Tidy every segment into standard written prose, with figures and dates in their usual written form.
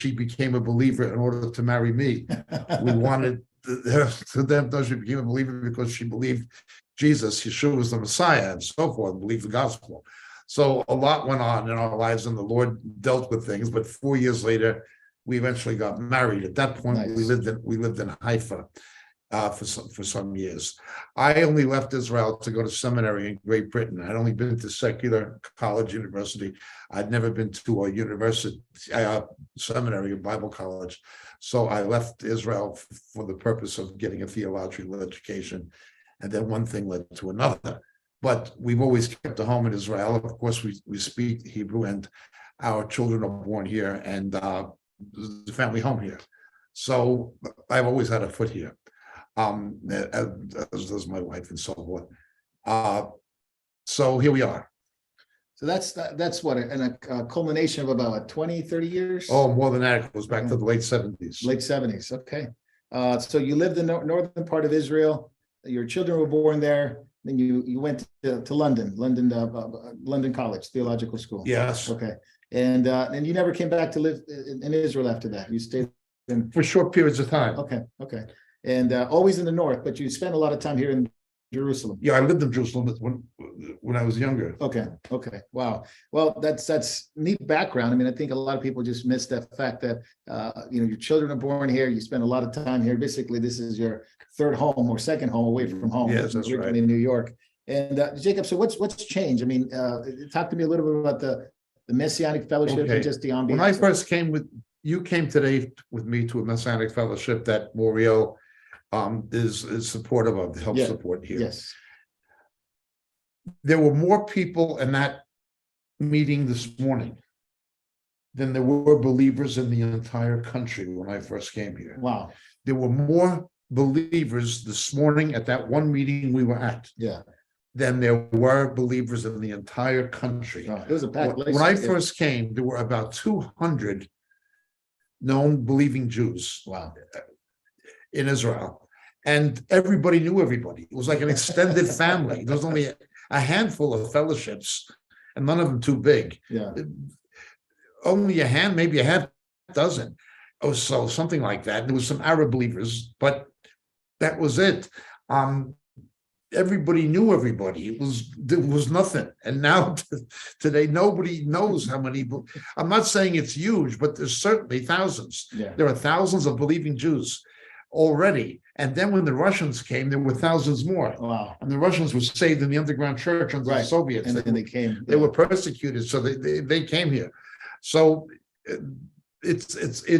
she became a believer in order to marry me. We wanted to them though she became a believer because she believed Jesus, Yeshua was the Messiah, and so forth, believed the gospel. So a lot went on in our lives, and the Lord dealt with things. But 4 years later, we eventually got married. At that point, Nice. we lived in Haifa for some years. I only left Israel to go to seminary in Great Britain. I'd only been to secular college, university. I'd never been to a university, seminary, or Bible college. So I left Israel for the purpose of getting a theological education. And then one thing led to another. But we've always kept a home in Israel. Of course, we speak Hebrew, and our children are born here, and the family home here. So I've always had a foot here, as does my wife and so forth. So here we are. So that's what, a culmination of about 20, 30 years? Oh, more than that. It goes back to the late 70s. Late 70s, okay. So you lived in the northern part of Israel. Your children were born there. Then you went to London College, Theological School. Yes. Okay. And you never came back to live in Israel after that. You stayed in For short periods of time. Okay. And always in the north, but you spent a lot of time here in Jerusalem. Yeah, I lived in Jerusalem when I was younger. Okay. Wow. Well, that's neat background. I mean, I think a lot of people just miss that fact that your children are born here. You spend a lot of time here. Basically, this is your third home or second home away from home. Yes, that's right. In New York. And Jacob, so what's changed? I mean, talk to me a little bit about the Messianic Fellowship and just the ambiance. When I first you came today with me to a Messianic Fellowship that Moriel is supportive of, help support here. Yes. There were more people in that meeting this morning than there were believers in the entire country when I first came here. Wow. There were more believers this morning at that one meeting we were at. Yeah. Than there were believers in the entire country. It was a packed place. When I first came, there were about 200 known believing Jews. Wow. In Israel. And everybody knew everybody. It was like an extended family. There was only a handful of fellowships, and none of them too big. Yeah. Only maybe a half dozen. Oh, so something like that. There was some Arab believers, but that was it. Everybody knew everybody. There was nothing. And now today, nobody knows how many. I'm not saying it's huge, but there's certainly thousands. Yeah. There are thousands of believing Jews already. And then when the Russians came, there were thousands more. Wow. And the Russians were saved in the underground church under the Soviets. And then they came. They were persecuted, so they came here. So it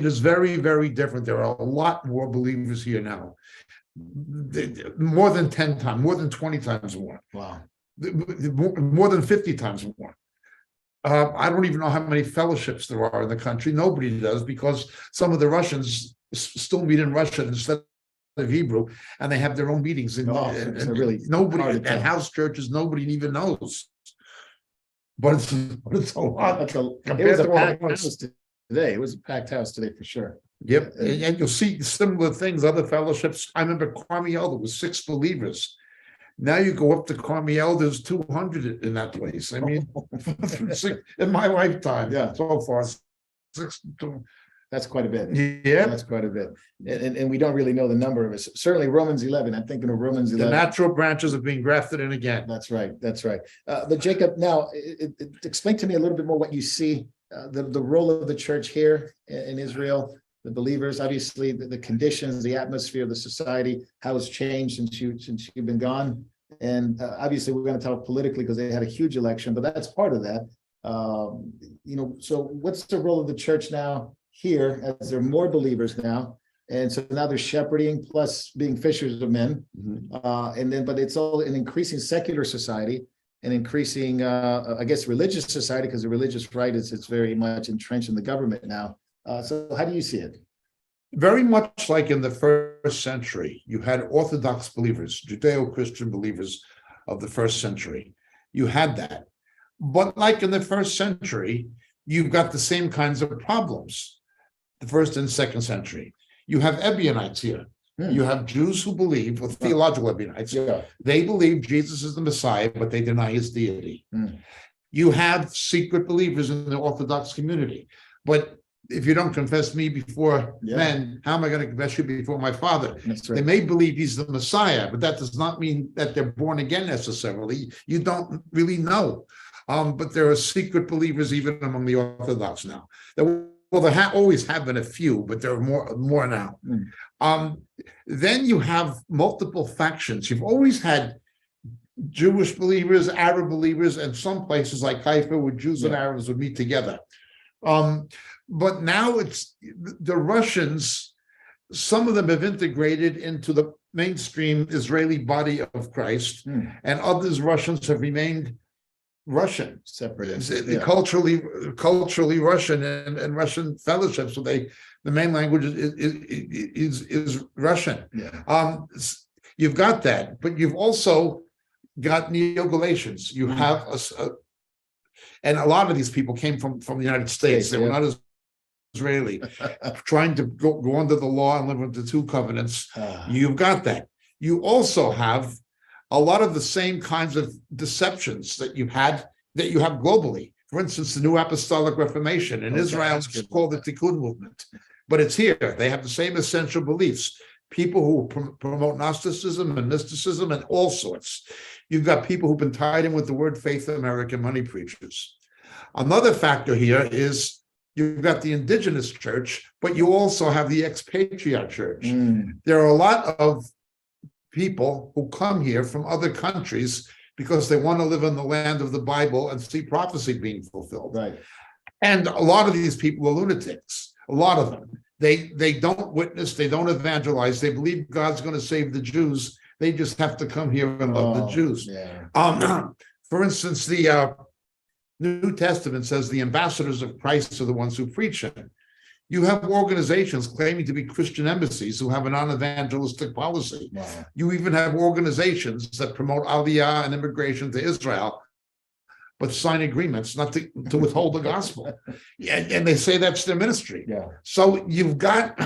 is very, very different. There are a lot more believers here now. More than 10 times, more than 20 times more. Wow. More than 50 times more. I don't even know how many fellowships there are in the country. Nobody does, because some of the Russians still meet in Russian instead of Hebrew, and they have their own meetings. And really nobody at house churches, nobody even knows. But it's a lot. It was a packed house today. It was a packed house today for sure. Yep, and you'll see similar things, other fellowships. I remember Carmiel, there was 6 believers. Now you go up to Carmiel, there's 200 in that place. I mean, in my lifetime, so far, 6. That's quite a bit. Yeah, that's quite a bit. And we don't really know the number of it. Certainly Romans 11. I'm thinking of Romans 11. The natural branches are being grafted in again. That's right. But Jacob, now explain to me a little bit more what you see, the role of the church here in Israel. The believers, obviously, the conditions, the atmosphere of the society, how it's changed since you've been gone. And obviously, we're going to talk politically because they had a huge election, but that's part of that. So what's the role of the church now here, as there are more believers now? And so now they're shepherding plus being fishers of men. Mm-hmm. But it's all an increasing secular society, an increasing, religious society, because the religious right it's very much entrenched in the government now. So how do you see it? Very much like in the first century, you had Orthodox believers, Judeo-Christian believers of the first century. You had that. But like in the first century, you've got the same kinds of problems, the first and second century. You have Ebionites here. You have Jews who believe, or theological Ebionites. They believe Jesus is the Messiah, but they deny his deity. You have secret believers in the Orthodox community. But if you don't confess me before Yeah. men, how am I going to confess you before my Father? That's They right. may believe he's the Messiah, but that does not mean that they're born again necessarily. You don't really know. But there are secret believers even among the Orthodox now. There always have been a few, but there are more now. Mm. Then you have multiple factions. You've always had Jewish believers, Arab believers, and some places like Haifa where Jews and Arabs would meet together. But now it's the Russians, some of them have integrated into the mainstream Israeli body of Christ, and others Russians have remained Russian, Separate. culturally Russian and Russian fellowship. So the main language is Russian. Yeah. You've got that, but you've also got Neo-Galatians. You have and a lot of these people came from the United States. They were not Israeli, trying to go under the law and live under two covenants. You've got that. You also have a lot of the same kinds of deceptions that you have globally. For instance, the New Apostolic Reformation in Israel is called the Tikkun movement, but it's here. They have the same essential beliefs. People who promote Gnosticism and mysticism and all sorts. You've got people who've been tied in with the word faith, American money preachers. Another factor here is you've got the indigenous church, but you also have the expatriate church. There are a lot of people who come here from other countries because they want to live in the land of the Bible and see prophecy being fulfilled. Right. And a lot of these people are lunatics, a lot of them. They don't witness, they don't evangelize, they believe God's going to save the Jews. They just have to come here and love the Jews. Yeah. For instance, the New Testament says the ambassadors of Christ are the ones who preach him. You have organizations claiming to be Christian embassies who have a non-evangelistic policy. Wow. You even have organizations that promote Aliyah and immigration to Israel, but sign agreements not to withhold the gospel. And they say that's their ministry. Yeah. So you've got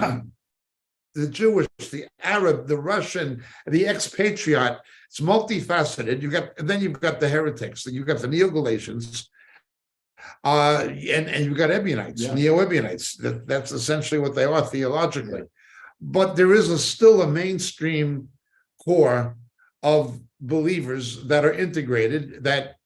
the Jewish, the Arab, the Russian, the expatriate. It's multifaceted. Then you've got the heretics, you've got the Neo-Galatians, and you've got Ebionites, Neo-Ebionites. That's essentially what they are theologically. But there is still a mainstream core of believers that are integrated, that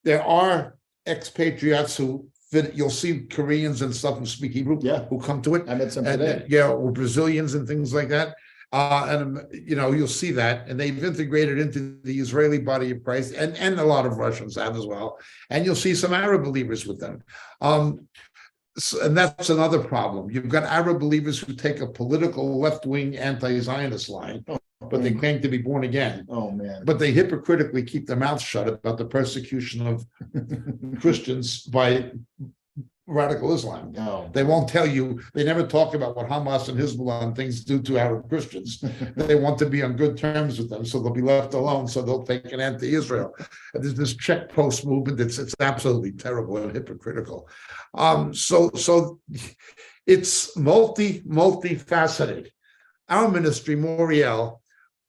there are expatriates who fit. You'll see Koreans and stuff who speak Hebrew who come to it. I met some today. Or Brazilians and things like that. And you'll see that, and they've integrated into the Israeli body of Christ, and a lot of Russians have as well. And you'll see some Arab believers with them. And that's another problem. You've got Arab believers who take a political left-wing anti-Zionist line, but they claim to be born again. Oh man! But they hypocritically keep their mouths shut about the persecution of Christians by radical Islam. No. They won't tell you. They never talk about what Hamas and Hezbollah and things do to Arab Christians. They want to be on good terms with them, so they'll be left alone. So they'll take an anti-Israel. And there's this check post movement. It's absolutely terrible and hypocritical. So it's multifaceted. Our ministry, Moriel,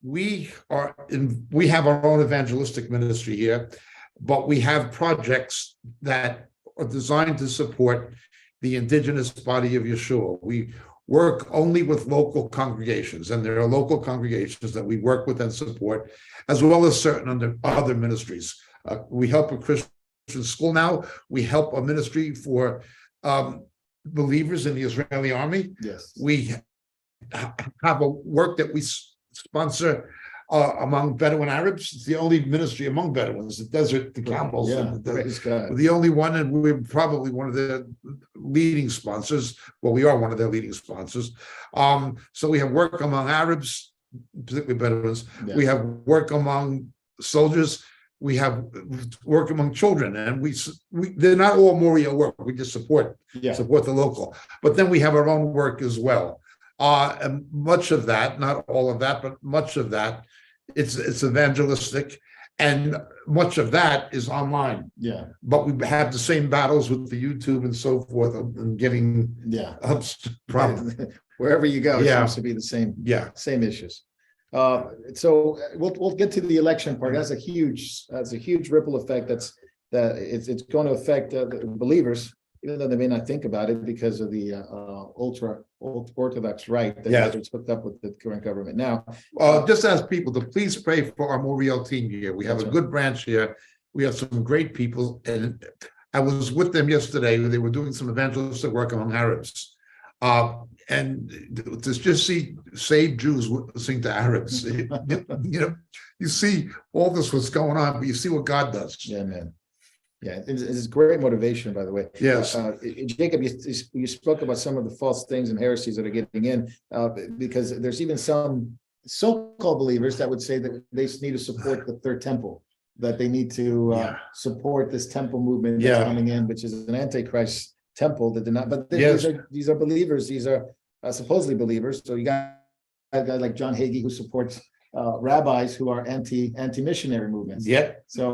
we have our own evangelistic ministry here, but we have projects that are designed to support the indigenous body of Yeshua. We work only with local congregations, and there are local congregations that we work with and support, as well as certain other ministries. We help a Christian school now. We help a ministry for believers in the Israeli army. Yes. We have a work that we sponsor among Bedouin Arabs. It's the only ministry among Bedouins, the desert, the camels. The only one, and we're probably one of the leading sponsors. Well, we are one of their leading sponsors. So we have work among Arabs, particularly Bedouins. Yeah. We have work among soldiers. We have work among children, and they're not all Moriel work. We just support the local. But then we have our own work as well. And much of that, not all of that, but much of that, it's evangelistic, and much of that is online. Yeah. But we have the same battles with the YouTube and so forth, and getting problems. Wherever you go, it seems to be the same. Yeah. Same issues. So we'll get to the election part. That's a huge ripple effect. It's going to affect the believers even though they may not think about it because of the ultra orthodox right that Yes. is hooked up with the current government now. Just ask people to please pray for our Moriel team here. We have a That's good branch here. We have some great people, and I was with them yesterday. They were doing some evangelistic work among Arabs. And to just see saved Jews sing to Arabs, you see all this what's going on, but you see what God does. Yeah, man. Yeah, it's great motivation, by the way. Yes. Jacob, you spoke about some of the false things and heresies that are getting in, because there's even some so-called believers that would say that they need to support the third temple, that they need to Yeah. support this temple movement that's Yeah. coming in, which is an antichrist temple that did not. But Yes. these are believers. These are supposedly believers. So you got a guy like John Hagee who supports rabbis who are anti-missionary movements. Yep. So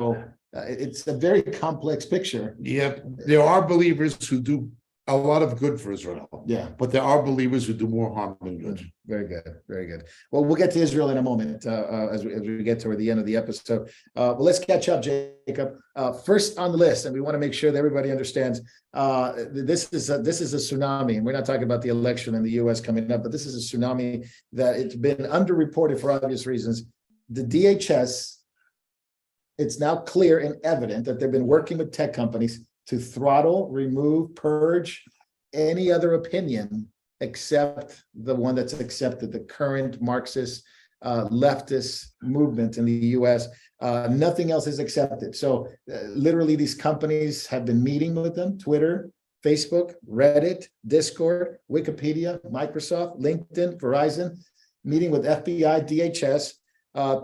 it's a very complex picture. Yep. There are believers who do a lot of good for Israel, Yeah. but there are believers who do more harm than good. Very good. Very good. Well, we'll get to Israel in a moment as we get toward the end of the episode. But let's catch up, Jacob. First on the list, and we want to make sure that everybody understands this is a tsunami, and we're not talking about the election in the U.S. coming up, but this is a tsunami that it's been underreported for obvious reasons. The DHS, it's now clear and evident that they've been working with tech companies to throttle, remove, purge any other opinion except the one that's accepted, the current Marxist leftist movement in the US. Nothing else is accepted. So literally these companies have been meeting with them, Twitter, Facebook, Reddit, Discord, Wikipedia, Microsoft, LinkedIn, Verizon, meeting with FBI, DHS,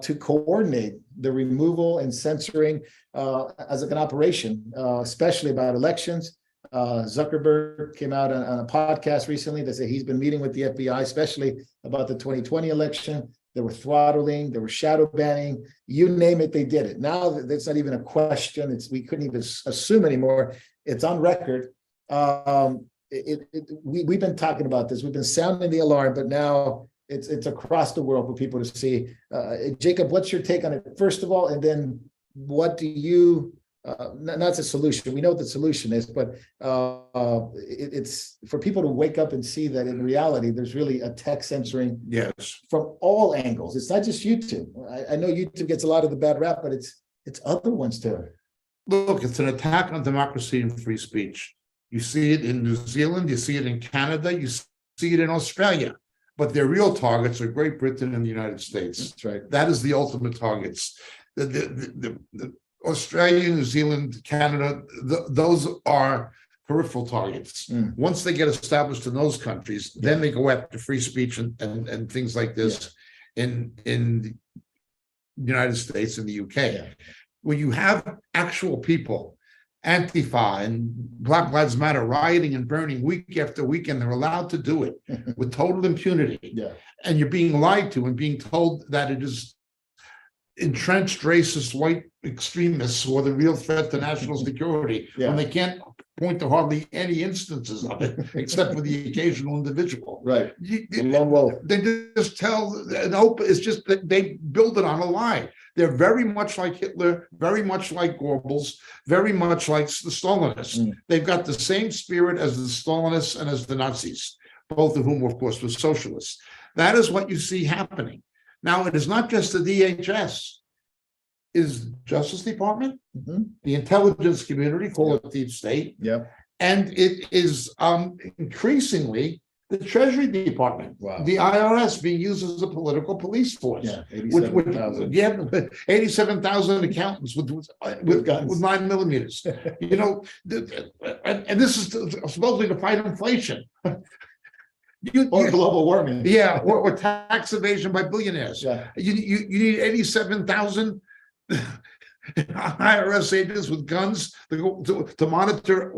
to coordinate the removal and censoring as an operation, especially about elections. Zuckerberg came out on a podcast recently that said he's been meeting with the FBI, especially about the 2020 election. They were throttling, they were shadow banning, you name it, they did it. Now it's not even a question. We couldn't even assume anymore. It's on record. We've been talking about this. We've been sounding the alarm, but now it's across the world for people to see. Jacob, what's your take on it, first of all, and then what do you? Not the solution. We know what the solution is, but it's for people to wake up and see that in reality, there's really a tech censoring Yes. from all angles. It's not just YouTube. I know YouTube gets a lot of the bad rap, but it's other ones too. Look, it's an attack on democracy and free speech. You see it in New Zealand, you see it in Canada, you see it in Australia. But their real targets are Great Britain and the United States. That's right. That is the ultimate targets. The Australia, New Zealand, Canada, those are peripheral targets. Once they get established in those countries, then they go after free speech and things like this in the United States and the UK. Where you have actual people, Antifa and Black Lives Matter rioting and burning week after week, and they're allowed to do it with total impunity. Yeah. And you're being lied to and being told that it is entrenched racist white extremists who are the real threat to national security, when they can't point to hardly any instances of it, except for the occasional individual. Right. The lone wolf. They just tell an open, it's just that they build it on a lie. They're very much like Hitler, very much like Goebbels, very much like the Stalinists. They've got the same spirit as the Stalinists and as the Nazis, both of whom, of course, were socialists. That is what you see happening. Now, it is not just the DHS. It is the Justice Department, the intelligence community, call it deep state, and it is increasingly the Treasury Department, the IRS being used as a political police force. 87,000. 87,000 accountants with guns, with 9mm. You know, and this is supposedly to fight inflation. Or global warming. Or tax evasion by billionaires. You need 87,000 IRS agents with guns to monitor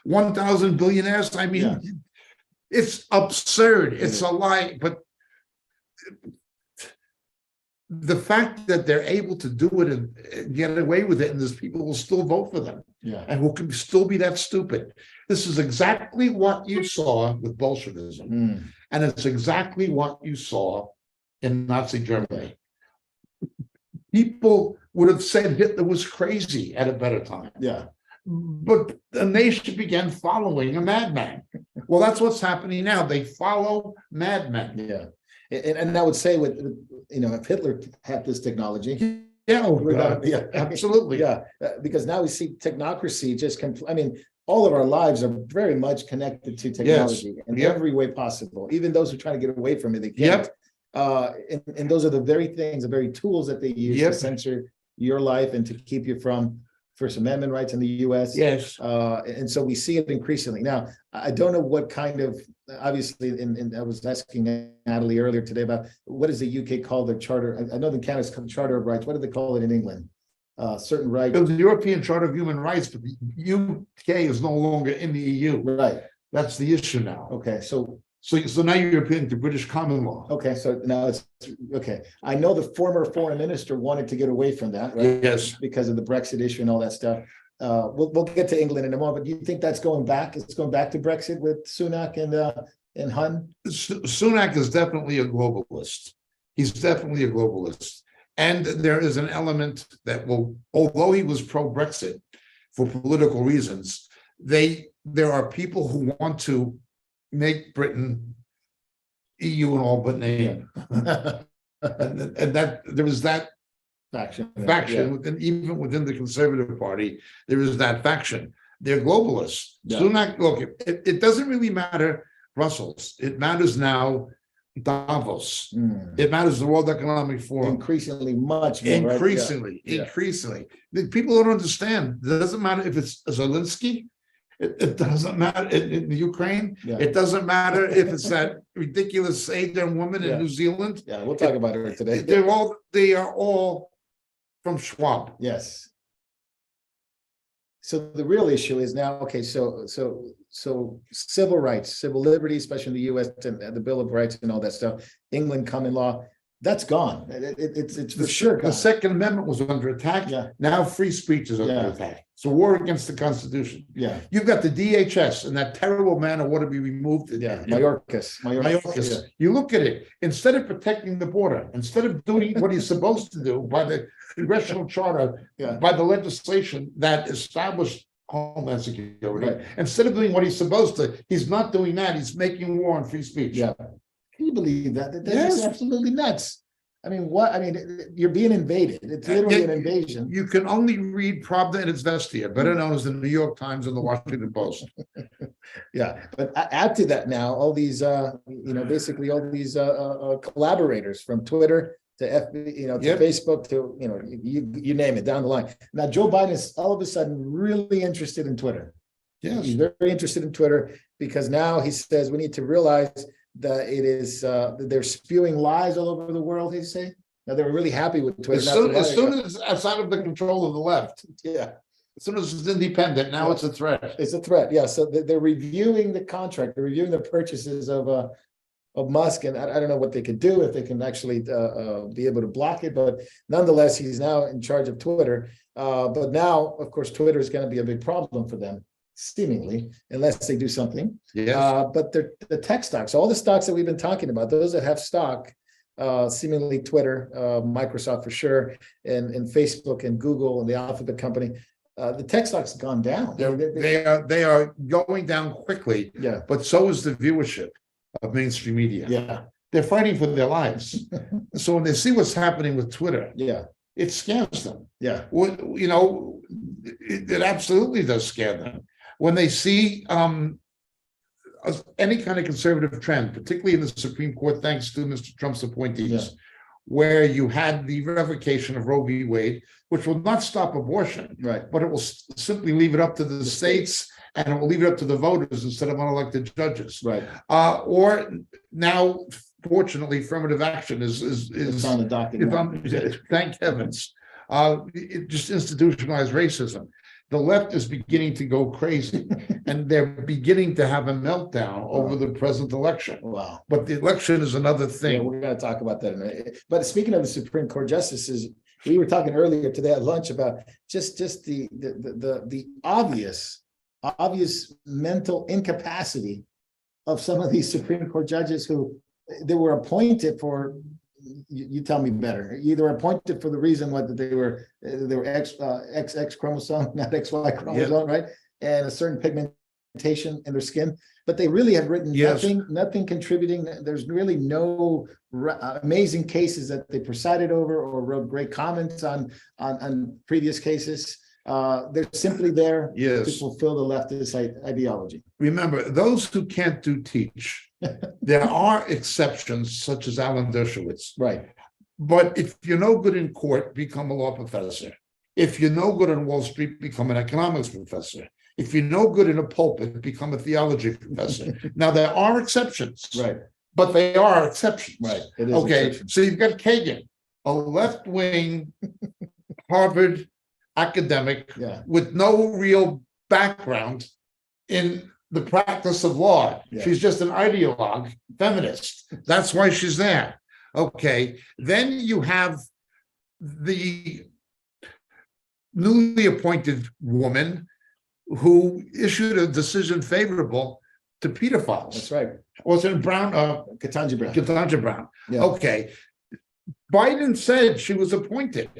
1,000 billionaires. I mean, it's absurd. It's a lie. But the fact that they're able to do it and get away with it, and there's people who will still vote for them, and who can still be that stupid. This is exactly what you saw with Bolshevism, and it's exactly what you saw in Nazi Germany. People would have said Hitler was crazy at a better time. but the nation began following a madman. Well, that's what's happening now. They follow madmen. Yeah. And I would say if Hitler had this technology, Yeah, oh, we're God. not- yeah, Absolutely. yeah, because now we see technocracy all of our lives are very much connected to technology in Yep. every way possible. Even those who try to get away from it, they can't. And those are the very things, the very tools that they use Yep. to censor your life and to keep you from First Amendment rights in the US. Yes. And so we see it increasingly. Now, I don't know what kind of, obviously, and I was asking Natalie earlier today about what does the UK call their charter? I know the Canada's called Charter of Rights. What do they call it in England? Certain rights. It was the European Charter of Human Rights, but the UK is no longer in the EU. Right. That's the issue now. Okay. So now you're appealing to British common law. Okay. So now it's okay. I know the former foreign minister wanted to get away from that, right? Yes. Because of the Brexit issue and all that stuff. We'll get to England in a moment. Do you think that's going back? It's going back to Brexit with Sunak and Hun? Sunak is definitely a globalist. He's definitely a globalist. And there is an element that will, although he was pro-Brexit for political reasons, there are people who want to make Britain EU in all but name. And that there is that Faction. even within the Conservative Party, there is that faction. They're globalists. Yeah. Sunak, look, it doesn't really matter Brussels. It matters now Davos. It matters the World Economic Forum. Increasingly much more, right? Increasingly, Yeah. increasingly. The people don't understand. It doesn't matter if it's Zelensky. It doesn't matter in Ukraine. Yeah. It doesn't matter if it's that ridiculous Satan woman in Yeah. New Zealand. Yeah, we'll talk about her today. They are all from Schwab. Yes. So the real issue is now, okay, so civil rights, civil liberties, especially in the US and the Bill of Rights and all that stuff, England common law, that's gone. It's for sure The gone. Second Amendment was under attack. Yeah. Now free speech is under Yeah. attack. It's a war against the Constitution. Yeah, You've got the DHS and that terrible man who ought to be removed. yeah, Mayorkas. Mayorkas. Yeah. You look at it, instead of protecting the border, instead of doing what he's supposed to do by the congressional charter, Yeah. by the legislation that established Homeland Security, Right. instead of doing what he's supposed to, he's not doing that. He's making war on free speech. Yeah. Can you believe that? That's Yes. absolutely nuts. I mean, you're being invaded. It's literally an invasion. You can only read Pravda and Izvestia, better known as the New York Times and the Washington Post. Yeah, but add to that now, all these, basically all these collaborators from Twitter to to Yep. Facebook to, you name it down the line. Now, Joe Biden is all of a sudden really interested in Twitter. Yes. He's very interested in Twitter because now he says we need to realize that it is they're spewing lies all over the world. They say now they were really happy with Twitter. As soon as it's out of the control of the left, yeah, as soon as it's independent, now it's a threat. it's a threat. Yeah, so they're reviewing the contract. They're reviewing the purchases of Musk, and I don't know what they could do if they can actually be able to block it. But nonetheless, he's now in charge of Twitter. But now, of course, Twitter is going to be a big problem for them, seemingly, unless they do something. Yes. But the tech stocks, all the stocks that we've been talking about, those that have stock, seemingly Twitter, Microsoft for sure, and Facebook and Google and the Alphabet company, the tech stocks have gone down. They are going down quickly, Yeah, but so is the viewership of mainstream media. yeah, They're fighting for their lives. So when they see what's happening with Twitter, yeah, it scares them. yeah, It absolutely does scare them. When they see any kind of conservative trend, particularly in the Supreme Court, thanks to Mr. Trump's appointees, Yeah. where you had the revocation of Roe v. Wade, which will not stop abortion, right, but it will simply leave it up to the states and it will leave it up to the voters instead of unelected judges. right. Or now, fortunately, affirmative action is It's on the docket. if now. thank heavens. It just institutionalized racism. The left is beginning to go crazy and they're beginning to have a meltdown over the present election. Wow. But the election is another Yeah, thing. we're going to talk about that in a minute. But speaking of the Supreme Court justices, we were talking earlier today at lunch about just the obvious mental incapacity of some of these Supreme Court judges who they were appointed for you tell me better. Either appointed for the reason what they were X chromosome, not XY chromosome, right? And a certain pigmentation in their skin, but they really have written Yes. nothing contributing. There's really no amazing cases that they presided over or wrote great comments on previous cases. They're simply there to Yes. fulfill the leftist ideology. Remember, those who can't do teach. There are exceptions, such as Alan Dershowitz. Right. But if you're no good in court, become a law professor. If you're no good on Wall Street, become an economics professor. If you're no good in a pulpit, become a theology professor. Now, there are exceptions, Right. but they are exceptions. Right. It is Okay, exception. so you've got Kagan, a left-wing Harvard academic Yeah. with no real background in the practice of law. Yeah. She's just an ideologue, feminist. That's why she's there. Okay, then you have the newly appointed woman who issued a decision favorable to pedophiles. That's right. Was it Brown? Ketanji Brown. Ketanji Brown. Yeah. Okay. Biden said she was appointed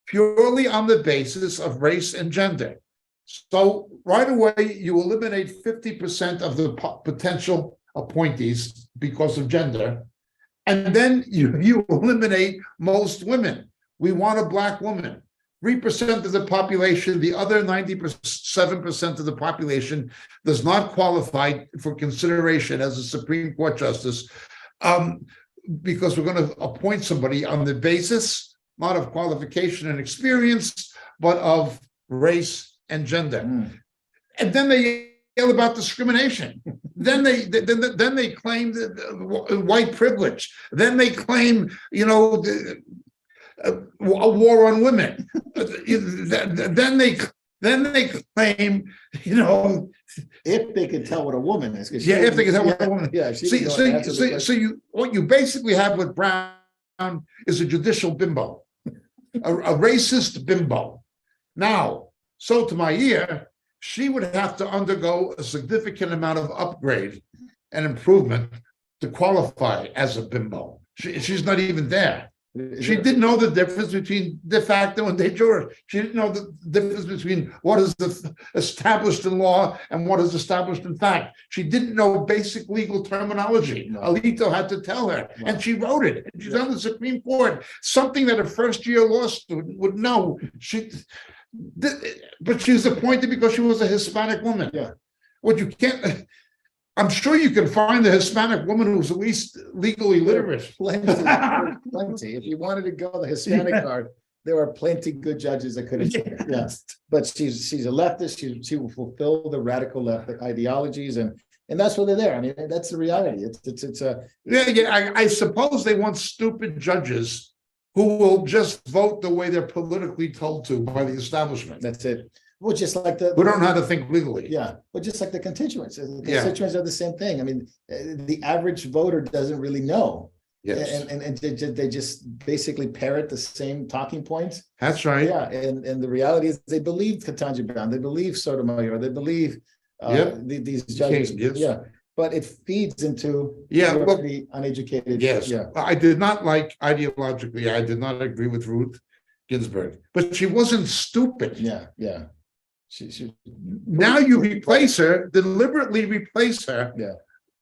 purely on the basis of race and gender. So right away, you eliminate 50% of the potential appointees because of gender. And then you eliminate most women. We want a Black woman. 3% of the population, the other 97% of the population does not qualify for consideration as a Supreme Court justice, because we're going to appoint somebody on the basis, not of qualification and experience, but of race and gender. And then they yell about discrimination. then they claim white privilege. Then they claim, a war on women. then they claim, If they could tell what a woman is. Yeah, if they could tell what a woman. Yeah. she See, didn't know the answer to the question. what you basically have with Brown is a judicial bimbo, a racist bimbo. Now, so to my ear, she would have to undergo a significant amount of upgrade and improvement to qualify as a bimbo. She's not even there. She didn't know the difference between de facto and de jure. She didn't know the difference between what is established in law and what is established in fact. She didn't know basic legal terminology. No. Alito had to tell her, No. and she wrote it. And she's on the Supreme Court, something that a first-year law student would know. But she was appointed because she was a Hispanic woman. Yeah. What you can't. I'm sure you can find a Hispanic woman who's at least legally literate. Plenty. If you wanted to go the Hispanic card, there are plenty good judges that could have. Yes. But she's a leftist. She will fulfill the radical left ideologies, and that's why they're there. I mean, that's the reality. It's a I suppose they want stupid judges who will just vote the way they're politically told to by the establishment. that's it. Well, just like We don't know how to think legally. Yeah, but just like the constituents. The Yeah. constituents are the same thing. I mean, the average voter doesn't really know. Yes, And they just basically parrot the same talking points. that's right. Yeah, and the reality is they believe Ketanji Brown, they believe Sotomayor, they believe Yep. these judges. Yes. Yeah, but it feeds into Yeah, well, the uneducated. yes. Yeah, I did not like ideologically, I did not agree with Ruth Ginsburg, but she wasn't stupid. yeah. She Now you replace her, deliberately replace her. Yeah.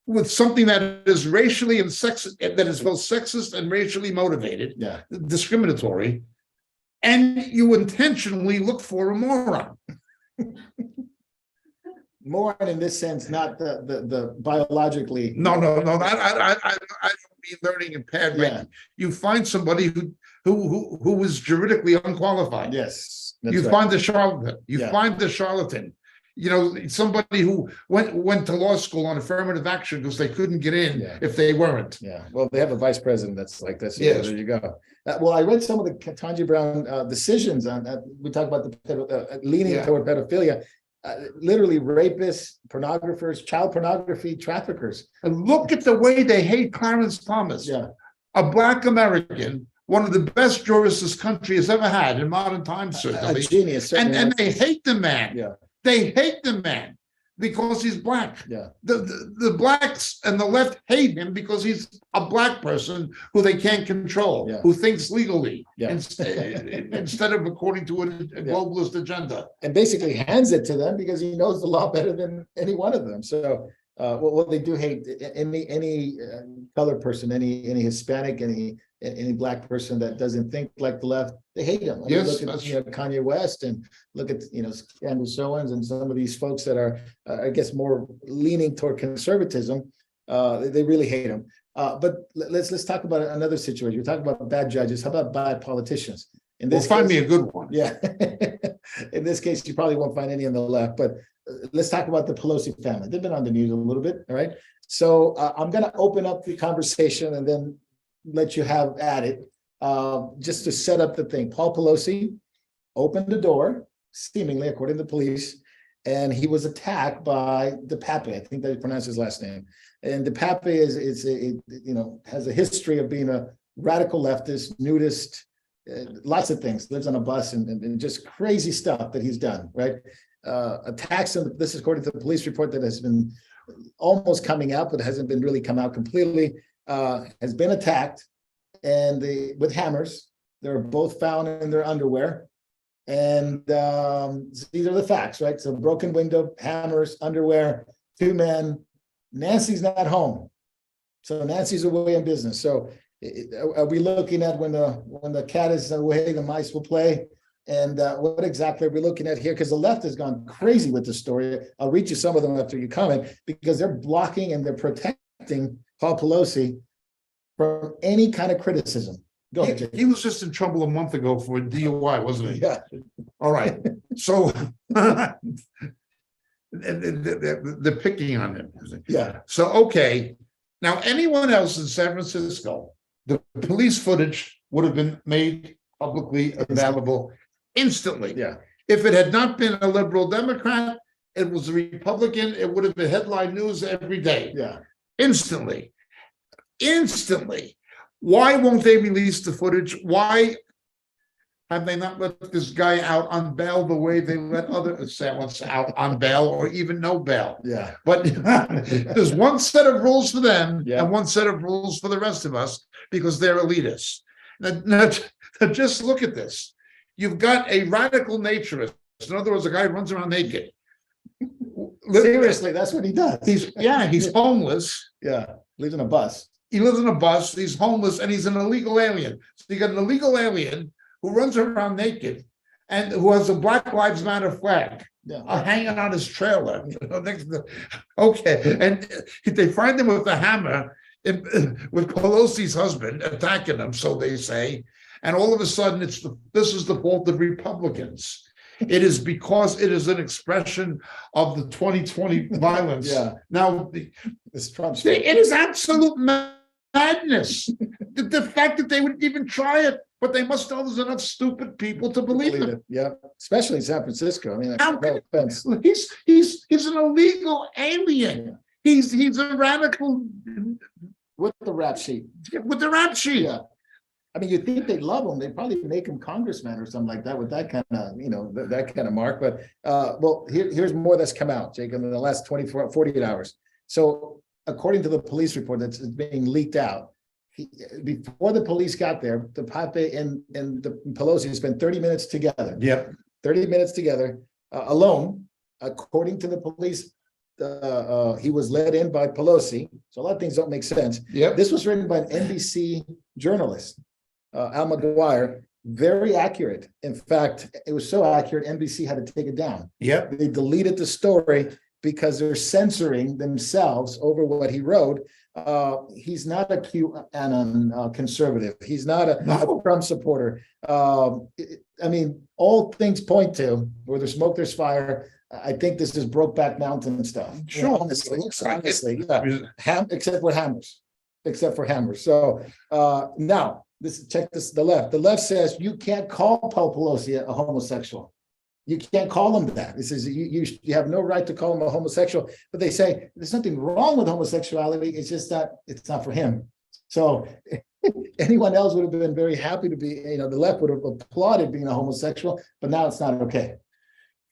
With something that is racially and sexist, that is both sexist and racially motivated, yeah. discriminatory, and you intentionally look for a moron. More in this sense, not the biologically. No, I don't mean learning impaired. Right? Yeah. You find somebody who is juridically unqualified. Yes. You That's right. find the charlatan. You Yeah. find the charlatan. Somebody who went to law school on affirmative action because they couldn't get in Yeah. if they weren't. Yeah, well, they have a vice president that's like this. Yes. There you go. Well, I read some of the Ketanji Brown decisions on we talk about the leaning Yeah. toward pedophilia. Literally rapists, pornographers, child pornography traffickers. And look at the way they hate Clarence Thomas, Yeah, a Black American, one of the best jurists this country has ever had in modern times, a certainly. genius. And certainly. they hate the man. Yeah, They hate the man. because he's black. Yeah. The blacks and the left hate him because he's a black person who they can't control, Yeah. who thinks legally Yeah. instead of according to a globalist agenda. And basically hands it to them because he knows the law better than any one of them. So what they do hate any colored person, any Hispanic, any black person that doesn't think like the left, they hate him. I mean, Yes, look at Kanye West and look at Candace Owens and some of these folks that are I guess more leaning toward conservatism. They really hate him. But let's talk about another situation. You're talking about bad judges. How about bad politicians? In this Find case, me a good one. yeah. In this case, you probably won't find any on the left, but let's talk about the Pelosi family. They've been on the news a little bit, all right? So I'm going to open up the conversation and then let you have at it, just to set up the thing. Paul Pelosi opened the door, seemingly, according to the police, and he was attacked by DePape. I think that you pronounce his last name. And DePape has a history of being a radical leftist, nudist, lots of things, lives on a bus and just crazy stuff that he's done, right? Attacks, and this is according to the police report that has been almost coming out, but hasn't been really come out completely, has been attacked and with hammers. They're both found in their underwear. And these are the facts, right? So broken window, hammers, underwear, 2 men. Nancy's not home. So Nancy's away in business. So are we looking at when the cat is away, the mice will play? And what exactly are we looking at here? Because the left has gone crazy with the story. I'll read you some of them after you comment, because they're blocking and they're protecting Paul Pelosi from any kind of criticism. Go ahead, Jake. He was just in trouble a month ago for DUI, wasn't he? Yeah. All right. So they're picking on him. Yeah. So, okay. Now, anyone else in San Francisco, the police footage would have been made publicly available instantly. Yeah. If it had not been a liberal Democrat, it was a Republican, it would have been headline news every day. Yeah. Instantly. Why won't they release the footage? Why have they not let this guy out on bail the way they let other assailants out on bail or even no bail? Yeah. But there's one set of rules for them Yeah. and one set of rules for the rest of us because they're elitists. Now, just look at this. You've got a radical naturist. In other words, a guy who runs around naked. Seriously, that's what he does. He's homeless. Yeah. Lives in a bus. He lives in a bus, he's homeless, and he's an illegal alien. So you got an illegal alien who runs around naked and who has a Black Lives Matter flag Yeah. hanging on his trailer. Okay, and they find him with a hammer with Pelosi's husband attacking him, so they say. And all of a sudden, this is the fault of Republicans. It is because it is an expression of the 2020 violence. Yeah. Now, It's Trump's. it is absolute madness. The fact that they would even try it, but they must know there's enough stupid people to believe it. Yeah, especially in San Francisco. I mean, How no can- offense. He's an illegal alien. He's a radical With the rap sheet. with the rap sheet. Yeah. I mean, you'd think they'd love him. They'd probably make him congressman or something like that with that kind of, that kind of mark. But well, here's more that's come out, Jacob, in the last 48 hours. So according to the police report that's being leaked out, before the police got there, the Pape and the Pelosi spent 30 minutes together. Yep. 30 minutes together, alone. According to the police, he was led in by Pelosi. So a lot of things don't make sense. Yep. This was written by an NBC journalist, Al McGuire, very accurate. In fact, it was so accurate, NBC had to take it down. Yep. They deleted the story because they're censoring themselves over what he wrote. He's not a QAnon conservative. He's not a Trump supporter. I mean, all things point to where there's smoke, there's fire. I think this is Brokeback Mountain stuff. Sure. Honestly, Honestly, yeah. Except for hammers. So now check this. The left says you can't call Paul Pelosi a homosexual. You can't call him that. It says you have no right to call him a homosexual. But they say there's nothing wrong with homosexuality. It's just that it's not for him. So anyone else would have been very happy to be. The left would have applauded being a homosexual, but now it's not okay.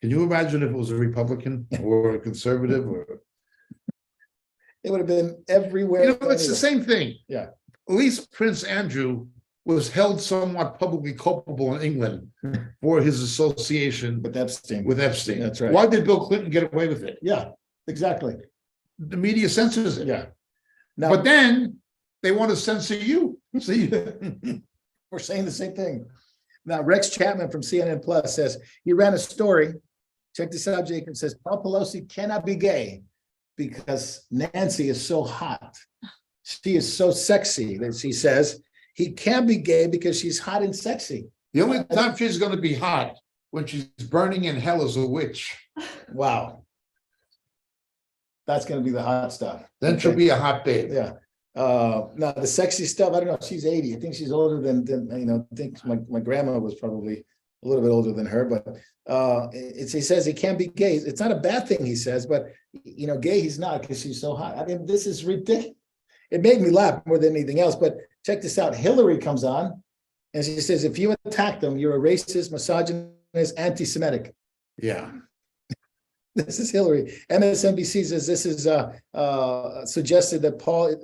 Can you imagine if it was a Republican or a conservative or? It would have been everywhere. It's the anyway. same thing. Yeah. At least Prince Andrew was held somewhat publicly culpable in England for his association With Epstein. with Epstein. That's right. Why did Bill Clinton get away with it? Yeah, exactly. The media censors it. Yeah. Now, But then they want to censor you. See, we're saying the same thing. Now, Rex Chapman from CNN Plus says he ran a story. Check this out, Jacob. Says Paul Pelosi cannot be gay because Nancy is so hot. She is so sexy that he says he can't be gay because she's hot and sexy. the only time she's going to be hot when she's burning in hell as a witch. Wow. That's going to be the hot stuff. Then she'll Okay. be a hot babe. Yeah. Now the sexy stuff, I don't know. She's 80. I think she's older than I think my grandma was probably a little bit older than her, but he says he can't be gay. It's not a bad thing, he says, but gay he's not because she's so hot. I mean, this is ridiculous. It made me laugh more than anything else. But check this out. Hillary comes on and she says, if you attack them, you're a racist, misogynist, anti-Semitic. Yeah. This is Hillary. MSNBC says this is suggested that Paul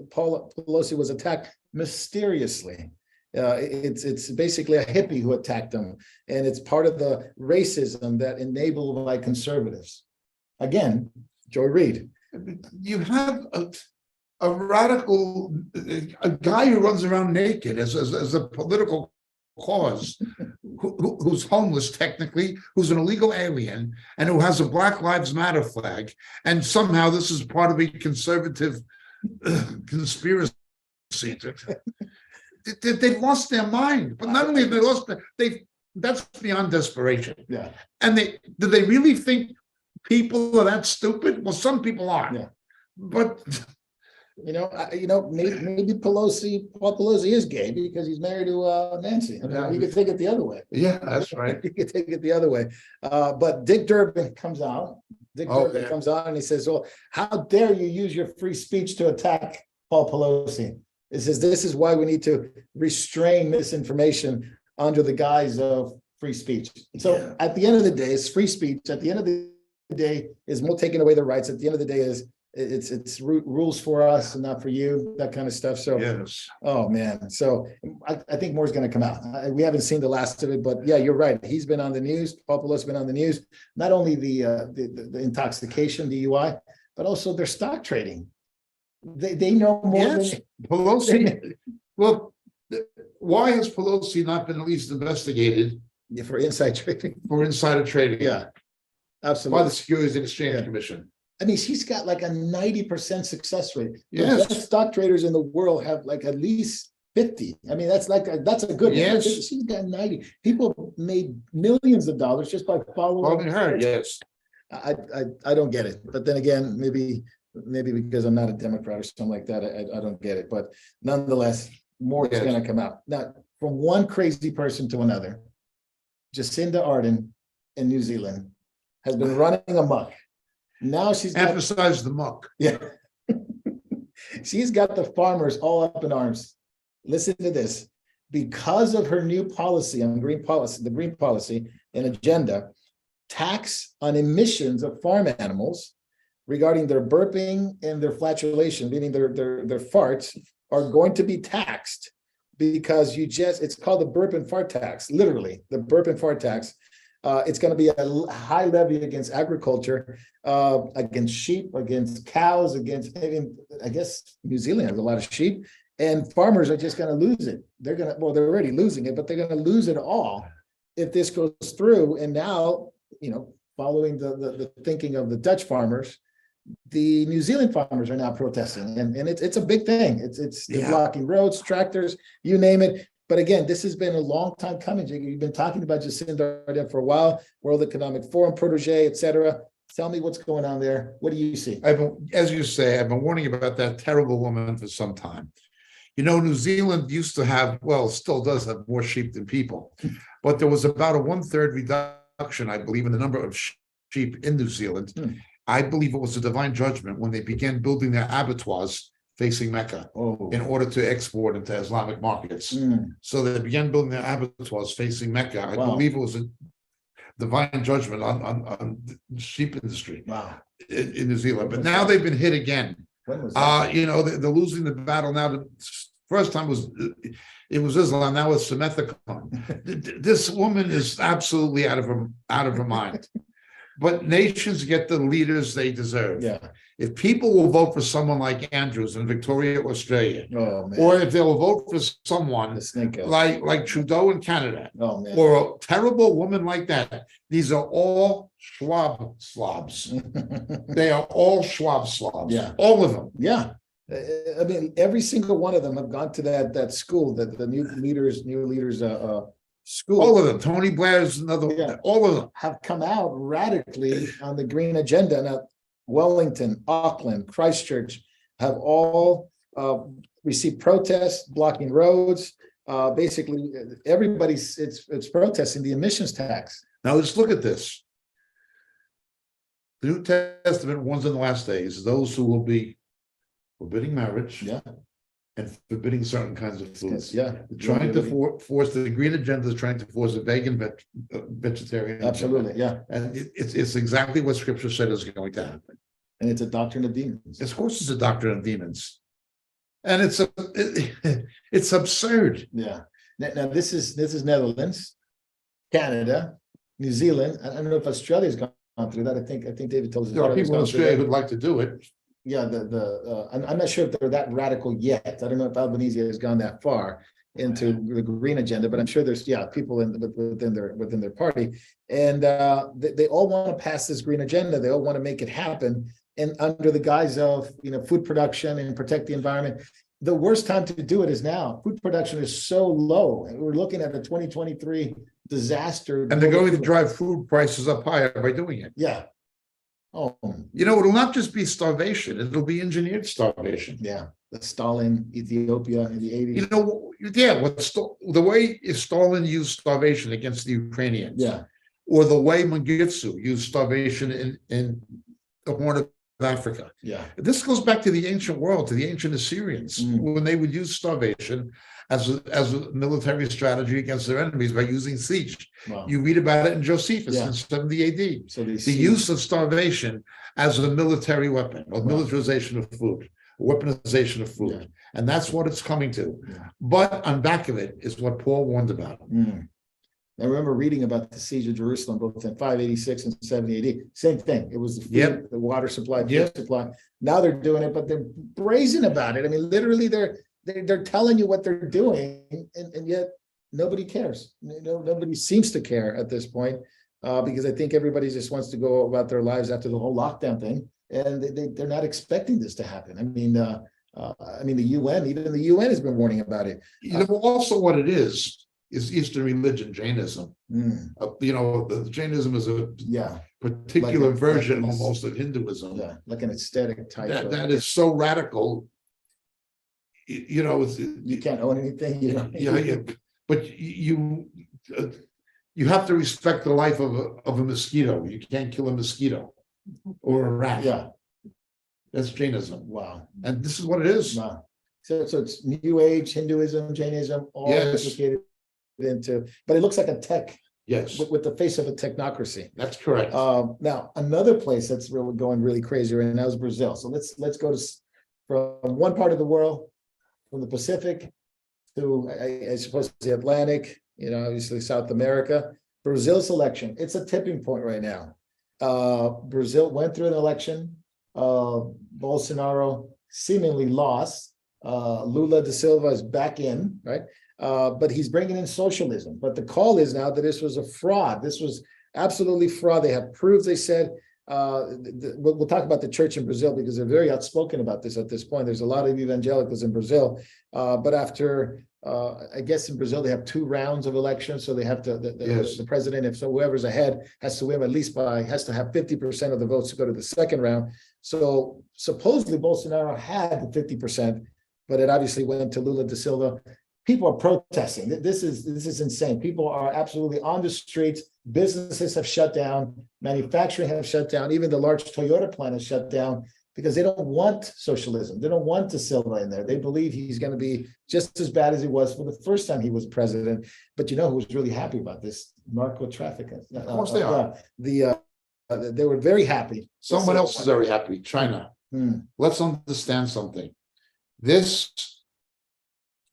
Pelosi was attacked mysteriously. It's basically a hippie who attacked him, and it's part of the racism that enabled by conservatives. Again, Joy Reid. You have a radical, a guy who runs around naked as a political cause, who's homeless technically, who's an illegal alien, and who has a Black Lives Matter flag, and somehow this is part of a conservative conspiracy. They lost their mind, but not only have they lost, that's beyond desperation. Yeah. And do they really think people are that stupid? Well, some people are. Yeah. But maybe Paul Pelosi is gay because he's married to Nancy. I mean, you could take it the other way. yeah, that's right. You could take it the other way. But Dick Durbin comes out. Durbin yeah. comes on and he says, well, how dare you use your free speech to attack Paul Pelosi? It says, this is why we need to restrain misinformation under the guise of free speech. So Yeah. at the end of the day, it's free speech. At the end of the day, is more taking away their rights. At the end of the day, it's rules for us and not for you, that kind of stuff. So, Yes. oh man. So I think more is going to come out. We haven't seen the last of it, but yeah, you're right. He's been on the news. Paul Pelosi's been on the news. Not only the intoxication, DUI, but also their stock trading. They know more Yes. than Pelosi. Well, why has Pelosi not been at least investigated for inside trading. for insider trading? Yeah, By absolutely. the Securities and Exchange Yeah. Commission. I mean, she's got like a 90% success rate. The Yes. best stock traders in the world have like at least 50. I mean, that's a good one. Yes. She's got 90. People made millions of dollars just by following Following her, yes. I don't get it. But then again, maybe because I'm not a Democrat or something like that, I don't get it. But nonetheless, more is Yes. going to come out. Now, from one crazy person to another, Jacinda Ardern in New Zealand has been running amok. Now she's got, Emphasize the muck. yeah, she's got the farmers all up in arms. Listen to this. Because of her new policy on green policy, the green policy and agenda, tax on emissions of farm animals regarding their burping and their flatulation, meaning their farts, are going to be taxed because it's called the burp and fart tax, literally, the burp and fart tax. It's going to be a high levy against agriculture, against sheep, against cows, I guess New Zealand has a lot of sheep, and farmers are just going to lose it. They're already losing it, but they're going to lose it all if this goes through. And now, following the thinking of the Dutch farmers, the New Zealand farmers are now protesting, and it's a big thing. They're Yeah. blocking roads, tractors, you name it. But again, this has been a long time coming, Jacob. You've been talking about Jacinda Ardern for a while, World Economic Forum protege, et cetera. Tell me what's going on there. What do you see? As you say, I've been warning about that terrible woman for some time. New Zealand used to have, well, still does have more sheep than people, but there was about a 1/3 reduction, I believe, in the number of sheep in New Zealand. I believe it was a divine judgment when they began building their abattoirs facing Mecca Oh, in order to export into Islamic markets. So they began building their abattoirs facing Mecca. I Wow. believe it was divine judgment on the sheep industry Wow. in New Zealand. But now they've been hit again. When was that? They're losing the battle now. The first time it was Islam. Now it's Semethicon. This woman is absolutely out of her mind. But nations get the leaders they deserve. Yeah. If people will vote for someone like Andrews in Victoria, Australia, Oh man. or if they'll vote for someone The snake oil. like Trudeau in Canada, Oh man. or a terrible woman like that, these are all Schwab slobs. They are all Schwab slobs. Yeah. All of them. Yeah. I mean, every single one of them have gone to that school, that the new leaders school. All of them. Tony Blair's another. Yeah. All of them. Have come out radically on the green agenda. Now, Wellington, Auckland, Christchurch have all received protests blocking roads. Basically, everybody's it's protesting the emissions tax. Now let's look at this. The New Testament warns in the last days those who will be forbidding marriage, Yeah. and forbidding certain kinds of foods. Yeah. Trying to force the green agenda is trying to force a vegan vegetarian. Absolutely. agenda. Yeah. And it's exactly what Scripture said is going to happen. And it's a doctrine of demons. Of course, it's a doctrine of demons, and it's absurd. Yeah. Now this is Netherlands, Canada, New Zealand. I don't know if Australia's gone through that. I think David told us. There are people in Australia who'd like to do it. Yeah, I'm not sure if they're that radical yet. I don't know if Albanese has gone that far into the green agenda, but I'm sure there's people within their party, and they all want to pass this green agenda. They all want to make it happen, and under the guise of food production and protect the environment. The worst time to do it is now. Food production is so low, and we're looking at a 2023 disaster. And they're going to drive food prices up higher by doing it. Yeah. Oh, It'll not just be starvation, it'll be engineered starvation. yeah. The Stalin, Ethiopia in the 80s. The way Stalin used starvation against the Ukrainians. Yeah. Or the way Mengistu used starvation in the Horn of Africa. Yeah. This goes back to the ancient world, to the ancient Assyrians, when they would use starvation as a military strategy against their enemies by using siege. Wow. You read about it in Josephus Yeah. in 70 AD. So The use of starvation as a military weapon, or militarization of food, weaponization of food. Yeah. And that's what it's coming to. Yeah. But on back of it is what Paul warned about. I remember reading about the siege of Jerusalem, both in 586 and 70 AD. Same thing. It was the food, Yep. the water supply, food Yep. supply. Now they're doing it, but they're brazen about it. I mean, literally, they're telling you what they're doing, and yet nobody cares. Nobody seems to care at this point, because I think everybody just wants to go about their lives after the whole lockdown thing, and they're not expecting this to happen. I mean, the UN, even the UN has been warning about it. Also what it is Eastern religion, Jainism. The Jainism is a Yeah, particular Like version it's- almost of Hinduism. yeah, like an aesthetic type. That is so radical. You can't own anything. But you have to respect the life of a mosquito. You can't kill a mosquito or a rat. Yeah. That's Jainism, Wow. and this is what it is. Wow. So it's New Age, Hinduism, Jainism, all Yes. implicated into, but it looks like a tech Yes, with the face of a technocracy. that's correct. Now another place that's really going really crazy right now is Brazil. So let's go to from one part of the world, from the Pacific to I suppose the Atlantic. Obviously South America. Brazil's election. It's a tipping point right now. Brazil went through an election. Bolsonaro seemingly lost. Lula da Silva is back in, right? But he's bringing in socialism. But the call is now that this was a fraud. This was absolutely fraud. They have proof. They said, we'll talk about the church in Brazil because they're very outspoken about this at this point. There's a lot of evangelicals in Brazil. But after, I guess in Brazil, they have 2 rounds of elections. So they have to, the president, if so, whoever's ahead has to win has to have 50% of the votes to go to the second round. So supposedly Bolsonaro had the 50%, but it obviously went to Lula da Silva. People are protesting. This is insane. People are absolutely on the streets. Businesses have shut down. Manufacturing has shut down. Even the large Toyota plant has shut down because they don't want socialism. They don't want De Silva in there. They believe he's going to be just as bad as he was for the first time he was president. But you know who was really happy about this? Narco trafficking. Of course they are. They were very happy. Someone else is very happy, China. Let's understand something. This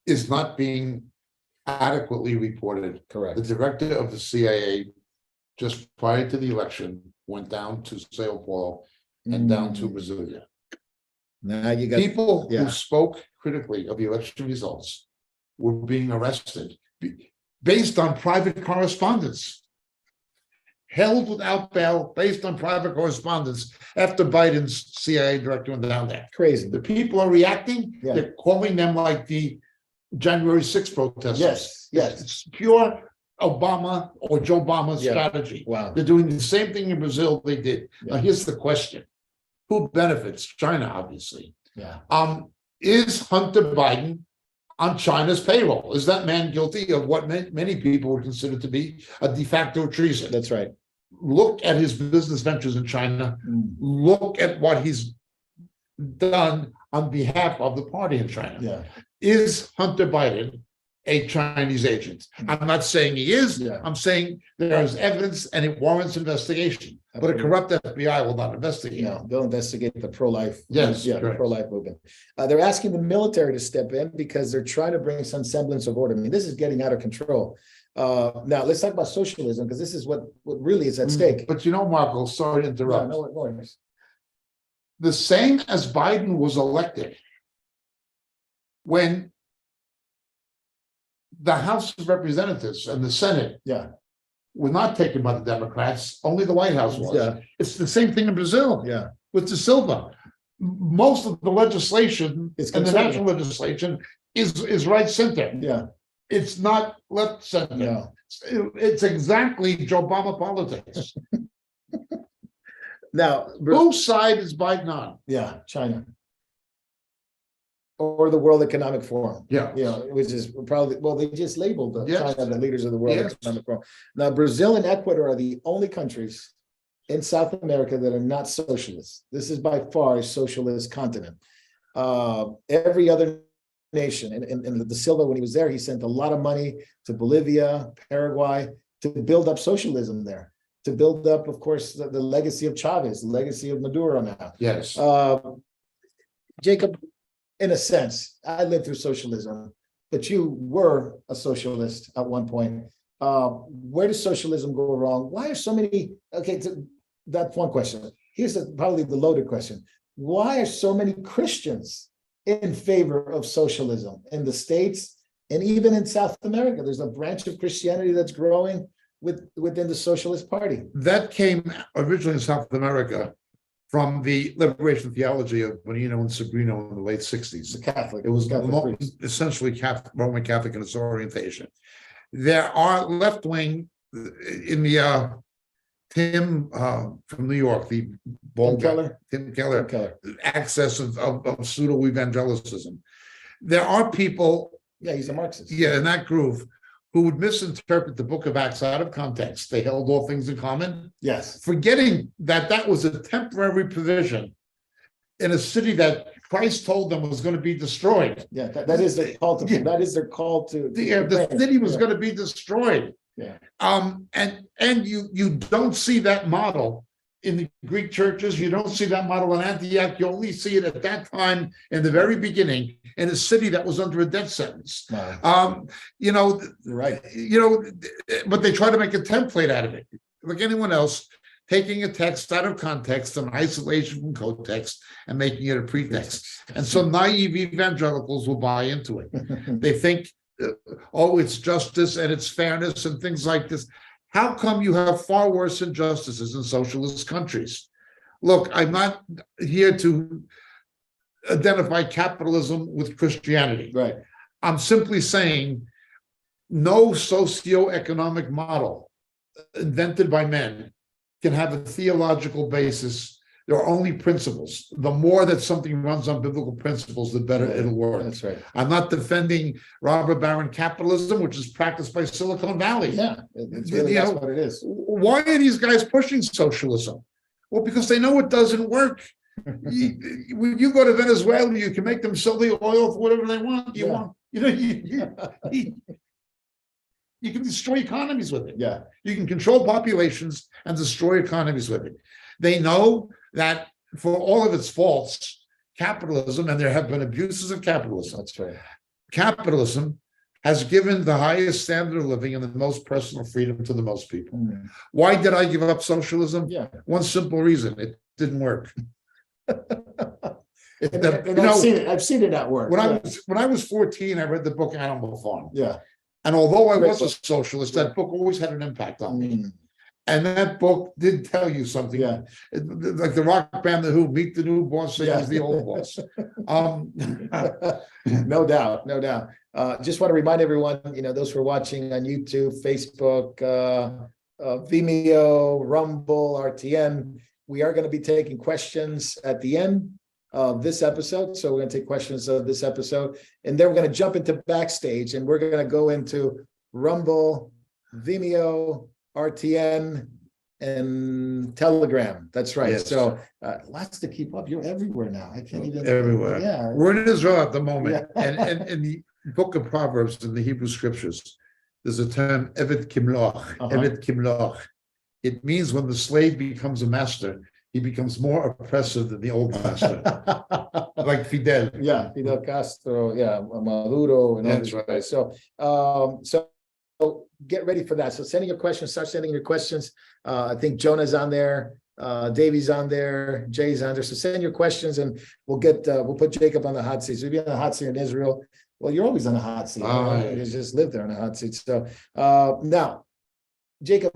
is not being adequately reported. Correct. The director of the CIA, just prior to the election, went down to Sao Paulo and down to Brasilia. Now you got People yeah. who spoke critically of the election results were being arrested based on private correspondence, held without bail based on private correspondence after Biden's CIA director went down there. crazy. The people are reacting. Yeah. They're calling them like the January 6th protesters. Yes, yes. It's pure Obama or Joe Obama Yeah. strategy. Wow. They're doing the same thing in Brazil they did. Now, Yeah. here's the question. Who benefits? China, obviously. Yeah. Is Hunter Biden on China's payroll? Is that man guilty of what many people would consider to be a de facto treason? That's right. Look at his business ventures in China. Look at what he's done on behalf of the party in China. Yeah. Is Hunter Biden a Chinese agent? I'm not saying he is. Yeah. I'm saying there's evidence and it warrants investigation. But a Absolutely. corrupt FBI will not investigate. Yeah, they'll investigate the pro-life. Yes, Yeah, the correct. pro-life movement. They're asking the military to step in because they're trying to bring some semblance of order. I mean, this is getting out of control. Now let's talk about socialism, because this is what really is at stake. But you know, Marco, sorry to Yeah, interrupt. no worries. The same as Biden was elected, when the House of Representatives and the Senate Yeah, were not taken by the Democrats, only the White House was. Yeah. It's the same thing in Brazil yeah, with De Silva. Most of the legislation It's and the conservative. national legislation is right center. yeah, It's not left center. yeah. It's exactly Joe Obama politics. Now, Whose side is Biden on? yeah, China. Or the World Economic Forum. Yeah. You know, which is probably, well, they just labeled Yes. China the leaders of the World Yes. Economic Forum. Now, Brazil and Ecuador are the only countries in South America that are not socialist. This is by far a socialist continent. Every other nation, and De Silva, when he was there, he sent a lot of money to Bolivia, Paraguay, to build up socialism there, to build up, of course, the legacy of Chavez, the legacy of Maduro now. Yes. Jacob, in a sense, I lived through socialism, but you were a socialist at one point. Where does socialism go wrong? Why are so many? Okay, that's one question. Here's probably the loaded question. Why are so many Christians in favor of socialism in the States and even in South America? There's a branch of Christianity that's growing within the Socialist Party. That came originally in South America from the liberation theology of Bonino and Sobrino in the late 60s. The Catholic. It was Catholic priest. essentially Roman Catholic in its orientation. There are left-wing in the Tim from New York, the bald guy, Keller. Tim Keller, Keller. access of pseudo-evangelicism. There are people, Yeah, he's a Marxist. in that groove who would misinterpret the book of Acts out of context. They held all things in common, Yes. forgetting that that was a temporary provision in a city that Christ told them was going to be destroyed. Yeah, that is their call to. That is their call to. The city was Yeah. going to be destroyed. Yeah. And you don't see that model in the Greek churches. You don't see that model in Antioch. You only see it at that time in the very beginning in a city that was under a death sentence. Wow. You're Right. But they try to make a template out of it, like anyone else, taking a text out of context and isolation from context and making it a pretext. And so naive evangelicals will buy into it. They think, it's justice and it's fairness and things like this. How come you have far worse injustices in socialist countries? Look, I'm not here to identify capitalism with Christianity. Right. I'm simply saying no socioeconomic model invented by men can have a theological basis. There are only principles. The more that something runs on biblical principles, the better it'll work. That's right. I'm not defending robber baron capitalism, which is practiced by Silicon Valley. Yeah, it's really that's what it is. Why are these guys pushing socialism? Well, because they know it doesn't work. When you go to Venezuela, you can make them sell the oil for whatever they want. You Yeah. want, you can destroy economies with it. Yeah, You can control populations and destroy economies with it. They know that for all of its faults, capitalism, and there have been abuses of capitalism, that's right. capitalism has given the highest standard of living and the most personal freedom to the most people. Mm. Why did I give up socialism? Yeah. One simple reason: it didn't work. And You know, I've seen it at work. When I was 14, I read the book Animal Farm. Yeah. And although I Great was a book. socialist, that book always had an impact on me. Mm. And that book did tell you something. Yeah. Like the rock band The Who, meet the new boss, same Yeah. as the old boss. No doubt, no doubt. Just want to remind everyone, those who are watching on YouTube, Facebook, Vimeo, Rumble, RTN, we are going to be taking questions at the end of this episode. So we're going to take questions of this episode, and then we're going to jump into backstage, and we're going to go into Rumble, Vimeo, RTN, and Telegram. That's right. Yes. So lots to keep up. You're everywhere now. I can't even. Everywhere. Yeah. We're in Israel at the moment. Yeah. And in the book of Proverbs, in the Hebrew scriptures, there's a term, Evet Kimloch. Evet Kimloch. It means when the slave becomes a master, he becomes more oppressive than the old master, like Fidel. Yeah, Fidel Castro, yeah, Maduro, and all That's these right. guys. So get ready for that. So sending your questions, start sending your questions. I think Jonah's on there, Davey's on there, Jay's on there. So send your questions, and we'll put Jacob on the hot seat. So you'll be on the hot seat in Israel. Well, you're always on the hot seat. You just live there on the hot seat. So now, Jacob,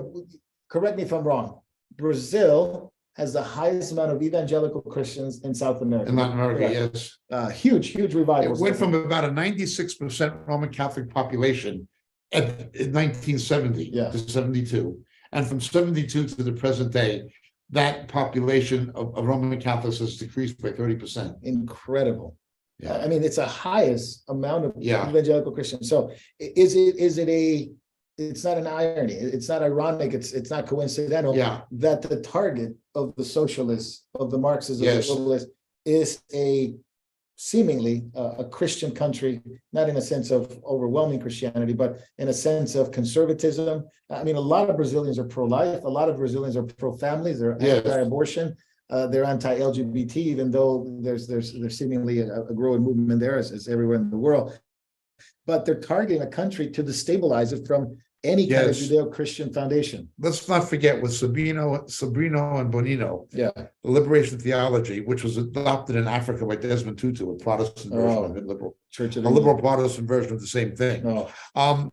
correct me if I'm wrong. Brazil has the highest amount of evangelical Christians in South America. In Latin America, Correct. yes. Huge revival. It went from about a 96% Roman Catholic population in 1970 Yeah. to 72. And from 72 to the present day, that population of Roman Catholics has decreased by 30%. Incredible. Yeah. I mean, it's the highest amount of Yeah. evangelical Christians. So it's not an irony. It's not ironic. It's not coincidental Yeah. that the target of the socialists, of the Marxists, of Yes. the globalists is seemingly a Christian country, not in a sense of overwhelming Christianity, but in a sense of conservatism. I mean, a lot of Brazilians are pro-life. A lot of Brazilians are pro-families. They're Yes. anti-abortion. They're anti-LGBT, even though there's seemingly a growing movement there, as everywhere in the world. But they're targeting a country to destabilize it from any kind of Yes. Judeo-Christian foundation. Let's not forget with Sabrino and Bonino, Yeah. the liberation theology, which was adopted in Africa by Desmond Tutu, a Protestant version of it, Church of a liberal Protestant version of the same thing. Oh,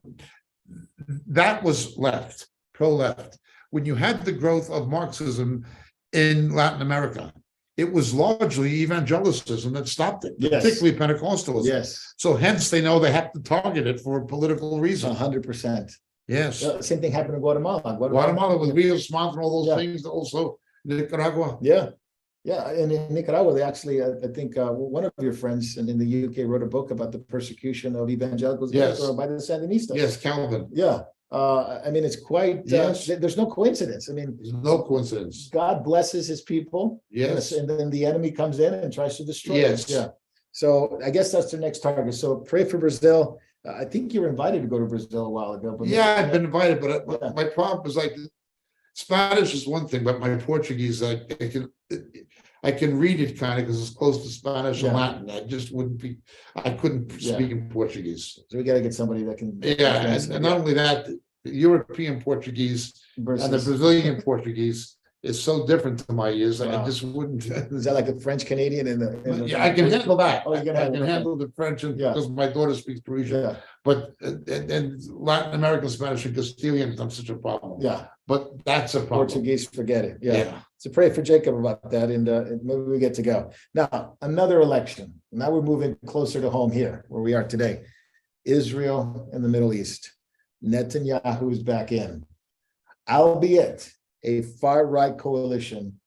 That was left, pro-left. When you had the growth of Marxism in Latin America, it was largely evangelicism that stopped it, Yes. particularly Pentecostalism. yes, So hence they know they have to target it for a political reason. 100%. Yes. Same thing happened in Guatemala. Guatemala with Rios Montt and all those Yeah. things, also Nicaragua. Yeah. Yeah. And in Nicaragua, they actually, I think one of your friends in the UK wrote a book about the persecution of evangelicals Yes. by the Sandinistas. Yes, Calvin. Yeah. I mean, it's quite, Yes. there's no coincidence. I mean, There's no coincidence. God blesses his people. Yes. And then the enemy comes in and tries to destroy Yes. us. Yeah. So I guess that's the next target. So pray for Brazil. I think you were invited to go to Brazil a while ago. But Yeah, I've been invited, but Yeah. my problem is like Spanish is one thing, but my Portuguese, I can read it kind of because it's close to Spanish and Yeah. Latin. I couldn't Yeah. speak in Portuguese. So we got to get somebody that can. Yeah, and not only that, the European Portuguese and the versus, Brazilian Portuguese is so different to my ears. I Wow. just wouldn't. is that like the French Canadian in the? Yeah, I can handle that. Oh, you can I handle can that. handle the French Yeah. because my daughter speaks Parisian. Yeah, But and Latin American Spanish and Castilian is not such a problem. yeah. But that's a problem. Portuguese, forget it. Yeah. Yeah. So pray for Jacob about that, and maybe we get to go. Now, another election. Now we're moving closer to home here, where we are today. Israel and the Middle East. Netanyahu is back in, albeit a far-right coalition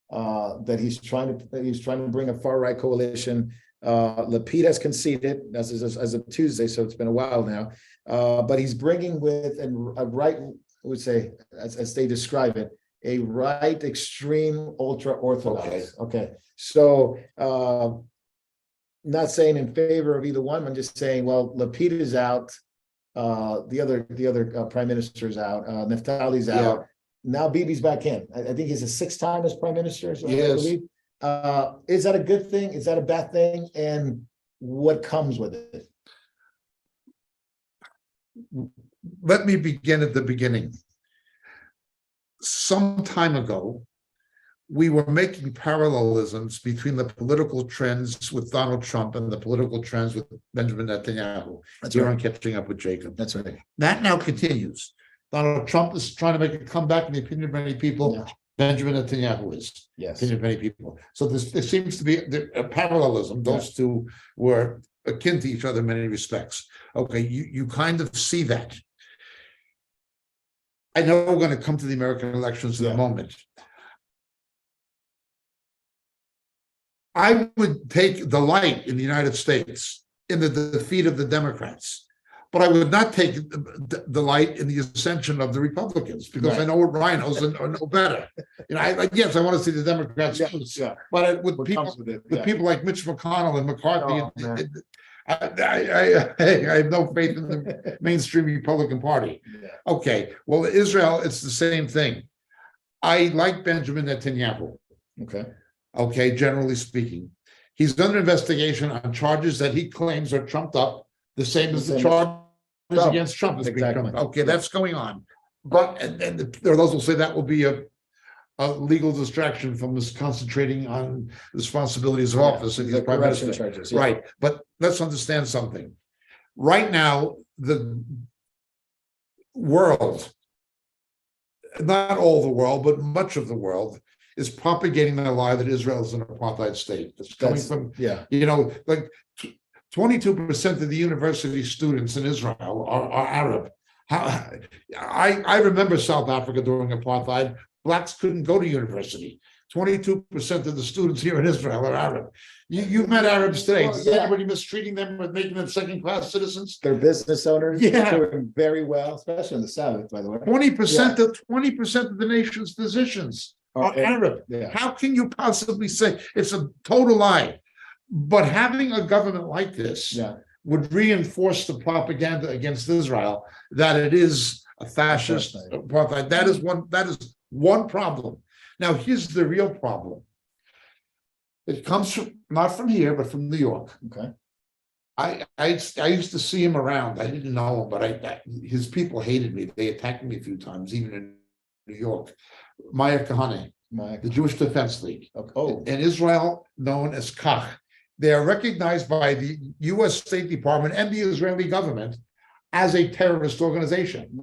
that he's trying to bring a far-right coalition. Lapid has conceded as of Tuesday, so it's been a while now. But he's bringing with a right, I would say, as they describe it, a right extreme ultra orthodox. Okay. So not saying in favor of either one. I'm just saying, well, Lapid is out. The other prime minister's out. Naftali's Yeah. out. Now Bibi's back in. I think he's a sixth time as prime minister. So I Yes. believe. Is that a good thing? Is that a bad thing? And what comes with it? Let me begin at the beginning. Some time ago, we were making parallelisms between the political trends with Donald Trump and the political trends with Benjamin Netanyahu. That's Here right. I'm catching up with Jacob. That's right. That now continues. Donald Trump is trying to make a comeback in the opinion of many people. Yeah. Benjamin Netanyahu is. Yes. Opinion of many people. So there seems to be a parallelism. Those two were akin to each other in many respects. Okay, you kind of see that. I know we're going to come to the American elections in a moment. I would take delight in the United States in the defeat of the Democrats, but I would not take delight in the ascension of the Republicans because I know what rhinos and know better. You know, yes, I want to see the Democrats lose, but with people like Mitch McConnell and McCarthy, I have no faith in the mainstream Republican Party. Okay, well, Israel, it's the same thing. I like Benjamin Netanyahu. Okay, generally speaking, he's under investigation on charges that he claims are trumped up, the same as the charges against Trump is being trumped up. Okay, that's going on. But and there are those who say that will be a legal distraction from us concentrating on responsibilities of office and the prime minister. Charges, right. But let's understand something. Right now, the world, not all the world, but much of the world, is propagating the lie that Israel is an apartheid state. It's coming from, you know, like 22% of the university students in Israel are Arab. I remember South Africa during apartheid. Blacks couldn't go to university. 22% of the students here in Israel are Arab. You've met Arabs today. Is anybody mistreating them or making them second-class citizens? They're business owners. Doing very well, especially in the South, by the way. 20% of the nation's physicians are Arab. How can you possibly say it's a total lie? But having a government like this would reinforce the propaganda against Israel that it is a fascist apartheid. That is one problem. Now, here's the real problem. It comes from not from here, but from New York. I used to see him around. I didn't know him, but his people hated me. They attacked me a few times, even in New York. Meir Kahane, the Jewish Defense League. In Israel, known as Kach. They are recognized by the U.S. State Department and the Israeli government as a terrorist organization.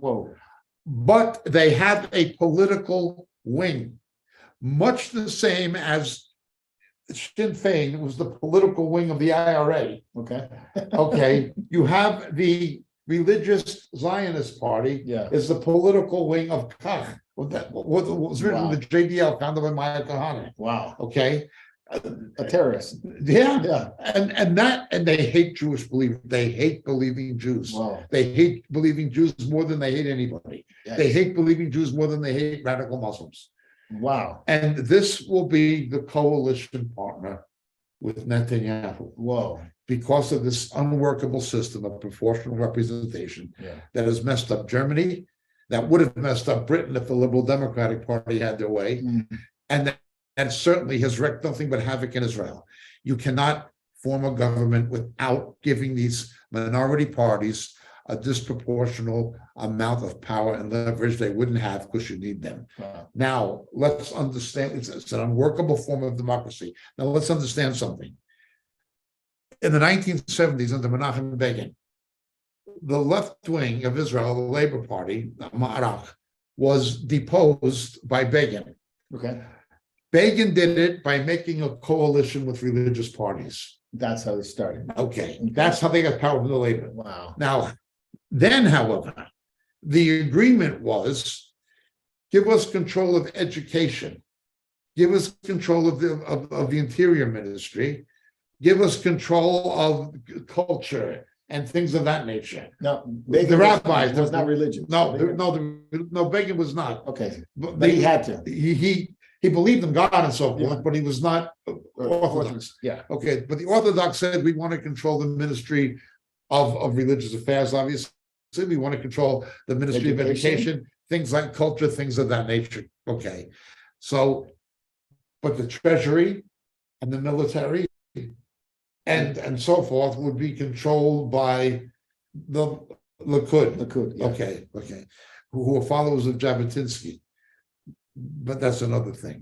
But they have a political wing, much the same as Sinn Féin was the political wing of the IRA. Okay, you have the religious Zionist Party is the political wing of Kach. What was written in the JDL, founded by Meir Kahane. Okay. A terrorist. And they hate Jewish believers. They hate believing Jews. They hate believing Jews more than they hate anybody. They hate believing Jews more than they hate radical Muslims. And this will be the coalition partner with Netanyahu. Because of this unworkable system of proportional representation that has messed up Germany, that would have messed up Britain if the Liberal Democratic Party had their way, and certainly has wreaked nothing but havoc in Israel. You cannot form a government without giving these minority parties a disproportional amount of power and leverage they wouldn't have because you need them. Now, let's understand, it's an unworkable form of democracy. Now, let's understand something. In the 1970s, under Menachem Begin, the left wing of Israel, the Labor Party, Ma'arach, was deposed by Begin. Begin did it by making a coalition with religious parties. That's how they started. That's how they got power from the Labor. Now, then, however, the agreement was, give us control of education, give us control of the Interior Ministry, give us control of culture and things of that nature. No, The rabbis was not religious. No, Begin was not. Okay, But but he had to. he believed in God and so Yeah. forth, but he was not Orthodox. Yeah, Okay, but the Orthodox said we want to control the ministry of religious affairs, obviously. We want to control the ministry of education, things like culture, things of that nature. Okay. So, but the treasury and the military and so forth would be controlled by the Likud. yeah. Okay. Who are followers of Jabotinsky. But that's another thing.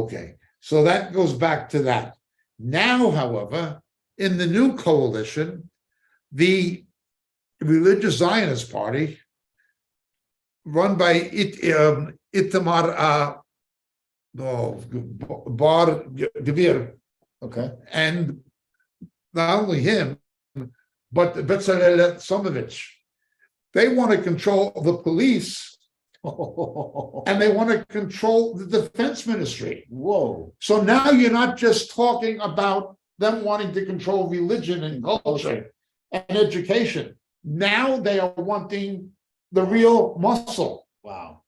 Okay. So that goes back to that. Now, however, in the new coalition, the Religious Zionist Party, run by Itamar Bar Gvir, Okay. and not only him, but Bezalel Smotrich, they want to control the police and they want to control the defense ministry. Whoa. So now you're not just talking about them wanting to control religion and culture and education. Now they are wanting the real muscle. Wow.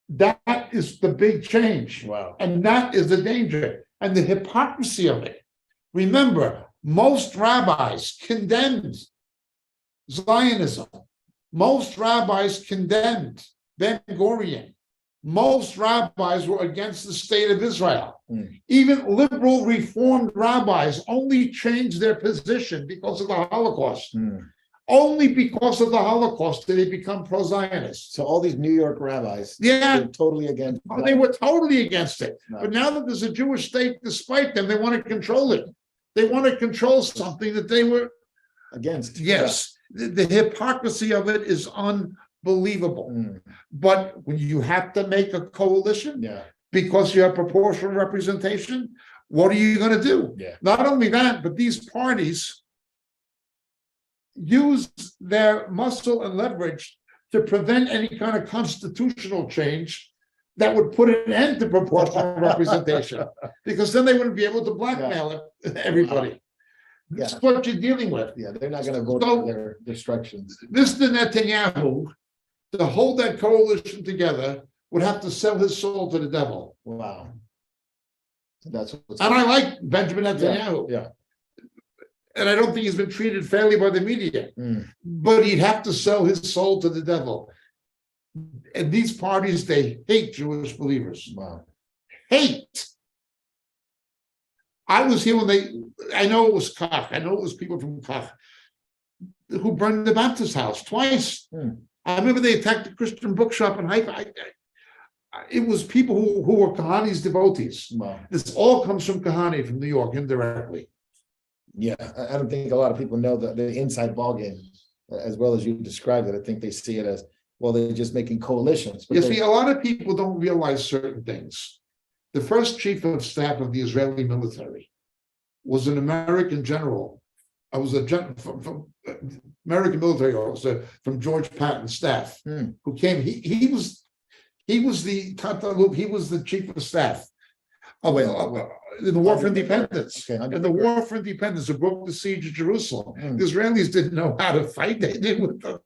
That is the big change. Wow. And that is the danger and the hypocrisy of it. Remember, most rabbis condemned Zionism. Most rabbis condemned Ben Gurion. Most rabbis were against the state of Israel. Even liberal Reformed rabbis only changed their position because of the Holocaust. Only because of the Holocaust did they become pro-Zionist. So all these New York rabbis, Yeah, they're totally against. they were totally against it. No. But now that there's a Jewish state, despite them, they want to control it. They want to control something that they were Against. Yes, the hypocrisy of it is unbelievable. Mm. But when you have to make a coalition Yeah. because you have proportional representation, what are you going to do? Yeah. Not only that, but these parties use their muscle and leverage to prevent any kind of constitutional change that would put an end to proportional representation, because then they wouldn't be able to blackmail everybody. That's what you're dealing with. Yeah, they're not gonna vote So- for their destructions. Mr. Netanyahu, to hold that coalition together, would have to sell his soul to the devil. Wow. That's what's. And I like Benjamin Netanyahu, Yeah. and I don't think he's been treated fairly by the media, Mm. but he'd have to sell his soul to the devil. And these parties, they hate Jewish believers. Wow. Hate. I was here when I know it was Kach, I know it was people from Kach who burned the Baptist house twice. I remember they attacked the Christian bookshop in Haifa. It was people who were Kahani's devotees. Wow. This all comes from Kahani from New York indirectly. Yeah, I don't think a lot of people know the inside ballgame as well as you described it. I think they see it as, well, they're just making coalitions. But You they- see, a lot of people don't realize certain things. The first chief of staff of the Israeli military was an American general. I was a from American military officer from George Patton's staff, who came. He was the Tatalup, he was the chief of staff of in the War for Independence. Okay, In the War for Independence, who broke the siege of Jerusalem. Mm. The Israelis didn't know how to fight. They did with the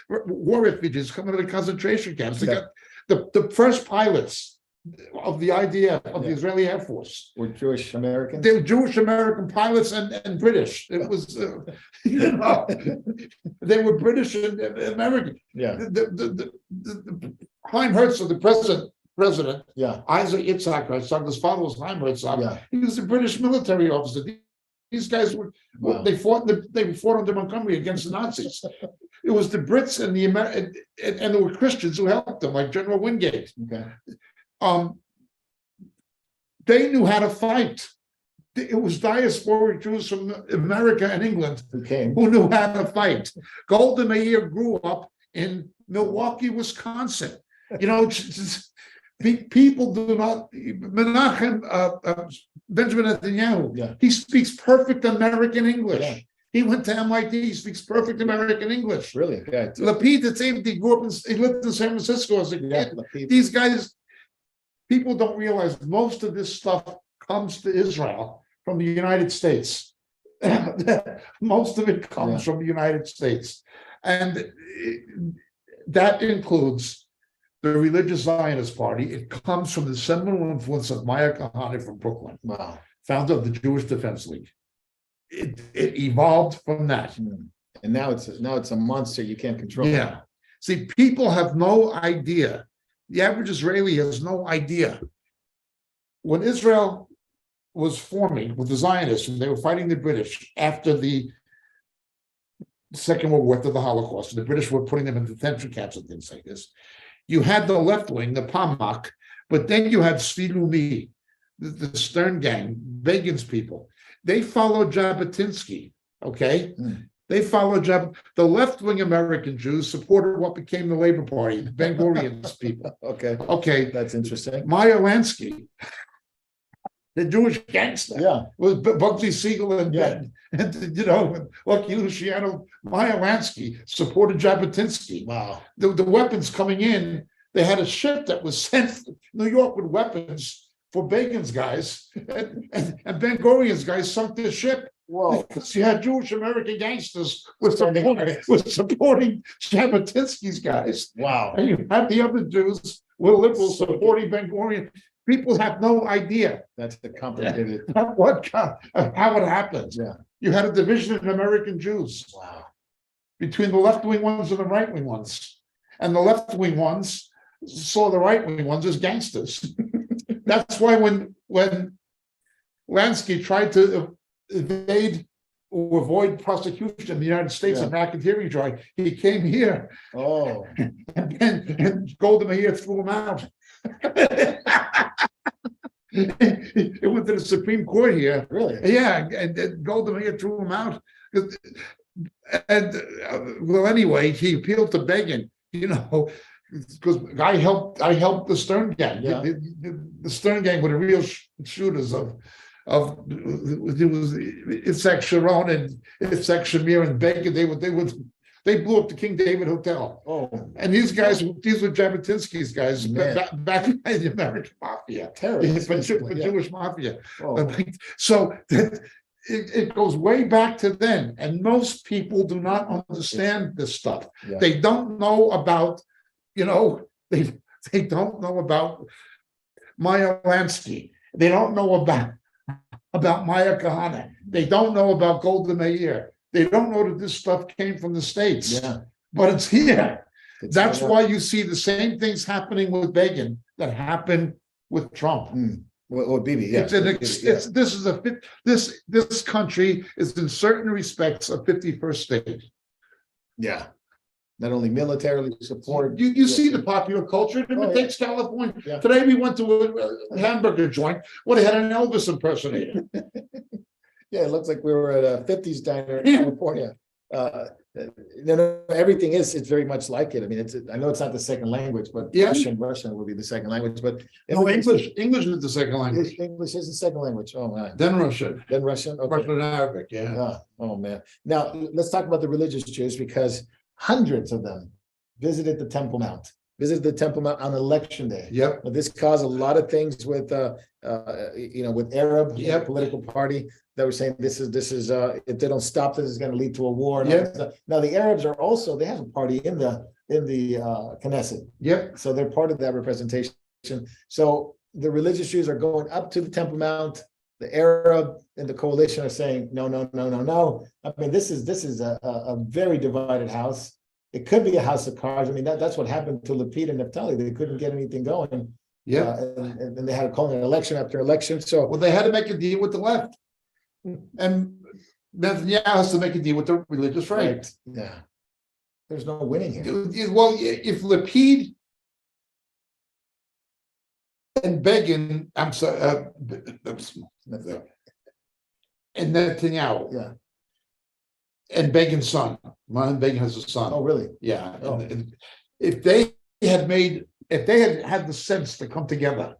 war refugees coming to the concentration camps. They got the first pilots of the IDF, of the Israeli Air Force. Were Jewish Americans? They were Jewish American pilots and British. It was, they were British and American. Yeah, The Chaim Herzog, the president, yeah, Isaac Yitzhak Herzog, his father was Chaim Herzog. yeah. He was a British military officer. These guys were, Wow. they fought under Montgomery against the Nazis. It was the Brits and the and there were Christians who helped them, like General Wingate. Okay. They knew how to fight. It was diasporic Jews from America and England Who came? who knew how to fight. Golda Meir grew up in Milwaukee, Wisconsin. You know, people do not. Menachem Benjamin Netanyahu. Yeah. He speaks perfect American English. Yeah. He went to MIT. He speaks perfect American English. Really? Yeah. Lapid, the same thing. He lived in San Francisco as a Yeah. kid. These guys, people don't realize most of this stuff comes to Israel from the United States. Most of it comes from the United States. And that includes the religious Zionist party. It comes from the seminal influence of Maya Kahane from Brooklyn, Wow. founder of the Jewish Defense League. It evolved from that. And now it's a monster you can't control. Yeah. See, people have no idea. The average Israeli has no idea. When Israel was forming with the Zionists, and they were fighting the British after the Second World War, after the Holocaust, and the British were putting them in detention camps and things like this. You had the left wing, the Palmach, but then you had Tzvi Leumi, the Stern Gang, Begin's people. They followed Jabotinsky, okay? They followed the left-wing American Jews supported what became the Labor Party, the Ben Gurion's people. Okay, that's interesting. Meyer Lansky, the Jewish gangster, with Bugsy Siegel and Ben, and Lucky Luciano. Meyer Lansky supported Jabotinsky. Wow. The weapons coming in, they had a ship that was sent to New York with weapons for Begin's guys, and Ben Gurion's guys sunk the ship. Whoa. Because you had Jewish American gangsters with supporting Jabotinsky's guys. Wow. And you had the other Jews were liberals supporting Ben Gurion. People have no idea That's the complicated. how it happens. Yeah. You had a division of American Jews Wow. between the left-wing ones and the right-wing ones. And the left-wing ones saw the right-wing ones as gangsters. That's why when Lansky tried to evade or avoid prosecution in the United States and racketeering trial, he came here. Oh. And Golda Meir threw him out. It went to the Supreme Court here. Really? Yeah, and Golda Meir threw him out. And well, anyway, he appealed to Begin, because I helped the Stern Gang. Yeah. The Stern Gang were the real shooters of it was Itzhak Sharon and Itzhak Shamir and Begin. They blew up the King David Hotel. Oh. And these were Jabotinsky's guys back in the American Mafia, Terrorists, for basically, Jewish Mafia. Oh. So it goes way back to then, and most people do not understand this stuff. Yeah. They don't know about, they don't know about Meyer Lansky. They don't know about Maya Kahane. They don't know about Golda Meir. They don't know that this stuff came from the States. Yeah. But it's here. That's here. why you see the same things happening with Begin that happened with Trump. Or Bibi, yeah. This country is in certain respects a 51st state. Yeah. Not only militarily supported. You see the popular culture. It imitates California. Yeah. Today we went to a hamburger joint where they had an Elvis impersonator. Yeah, it looks like we were at a 50s diner in California. Everything it's very much like it. I mean, I know it's not the second language, but Russian will be the second language. But English is the second language. English is the second language. Oh man. Then Russian. Okay. Russian and Arabic. Yeah. Oh man. Now let's talk about the religious Jews, because hundreds of them visited the Temple Mount. On election day. Yep. This caused a lot of things with with Arab political party that were saying this is if they don't stop this, is going to lead to a war. Now the Arabs are also, they have a party in the Knesset. Yep. So they're part of that representation. So the religious Jews are going up to the Temple Mount. The Arab and the coalition are saying no. I mean, this is a very divided house. It could be a house of cards. I mean, that's what happened to Lapid and Naftali. They couldn't get anything going. Yeah. And they had to call an election after election. So they had to make a deal with the left. And Netanyahu has to make a deal with the religious right. Yeah. There's no winning here. Well, if Lapid and Begin, I'm sorry, and Netanyahu, and Begin's son, Mohan Begin has a son. Oh, really? Yeah. Oh. And if they had had the sense to come together,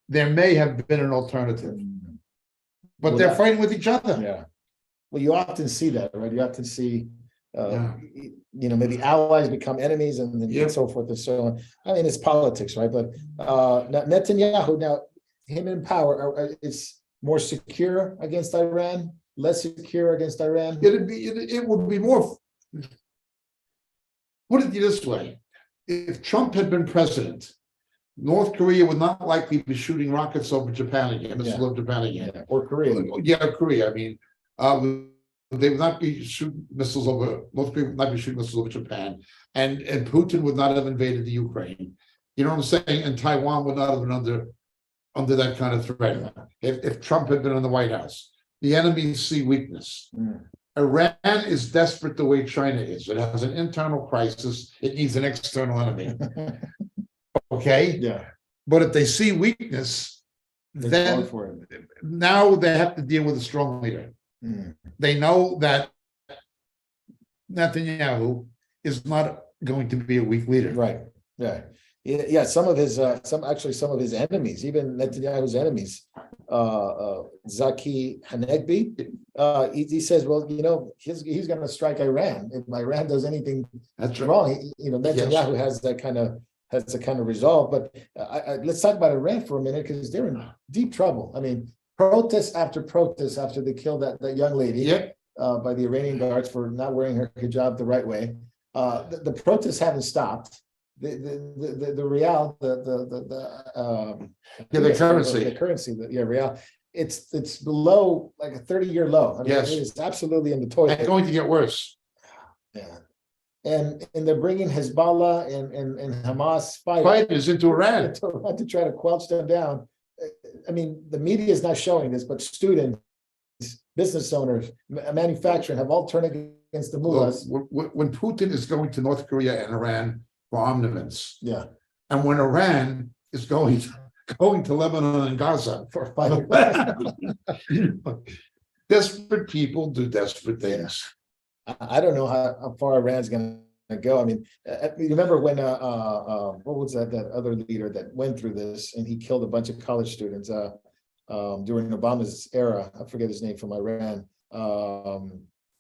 there may have been an alternative. But they're fighting with each other. Yeah. Well, you often see that, right? You often see, maybe allies become enemies and so forth and so on. I mean, it's politics, right? But Netanyahu, now him in power, is more secure against Iran. less secure against Iran? It would be more. Put it this way, if Trump had been president, North Korea would not likely be shooting rockets over Japan again, missiles over Japan again. Yeah, or Korea. Yeah, Korea, I mean, they would not be shooting missiles over, North Korea would not be shooting missiles over Japan, and Putin would not have invaded the Ukraine. You know what I'm saying? And Taiwan would not have been under that kind of threat if Trump had been in the White House. The enemies see weakness. Iran is desperate the way China is. It has an internal crisis. It needs an external enemy. Okay? Yeah. But if they see weakness, then now they have to deal with a strong leader. They know that Netanyahu is not going to be a weak leader. Right. Yeah. Yeah. Some of his enemies, even Netanyahu's enemies, Zaki Hanegbi, he says, well, you know, he's going to strike Iran if Iran does anything wrong. Netanyahu has that kind of resolve. But let's talk about Iran for a minute, because they're in deep trouble. I mean, protest after protest after they killed that young lady by the Iranian guards for not wearing her hijab the right way. The protests haven't stopped. The real, the currency, real, it's below like a 30-year low. I mean, it's absolutely in the toilet. It's going to get worse. Yeah, and they're bringing Hezbollah and Hamas fighters into Iran to try to quelch them down. I mean, the media is not showing this, but students, business owners, manufacturing have all turned against the mullahs. When Putin is going to North Korea and Iran for armaments, and when Iran is going to Lebanon and Gaza for fighting, desperate people do desperate things. I don't know how far Iran's going to go. I mean, you remember when what was that other leader that went through this and he killed a bunch of college students during Obama's era? I forget his name, from Iran.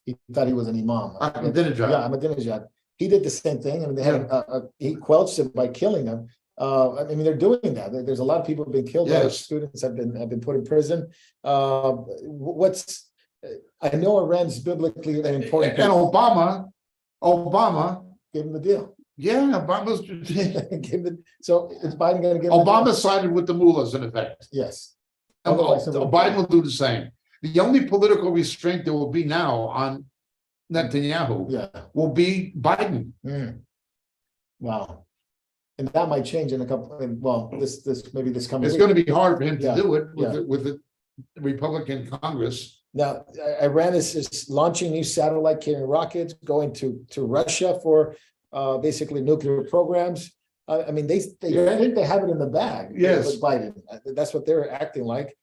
He thought he was an imam. Ahmadinejad. He did the same thing. I mean, they had he quelched it by killing them. I mean, they're doing that. There's a lot of people who've been killed. Yes. Students have been put in prison. I know Iran's biblically an important. And Obama gave him the deal. Yeah, Obama's so is Biden going to give? Obama sided with the mullahs in effect. Yes. Biden will do the same. The only political restraint there will be now on Netanyahu will be Biden. Wow. And that might change in a couple. This coming. It's going to be hard for him to do it with the Republican Congress. Now, Iran is launching new satellite carrying rockets, going to Russia for basically nuclear programs. I mean, they think they have it in the bag. Yes, with Biden. That's what they're acting like.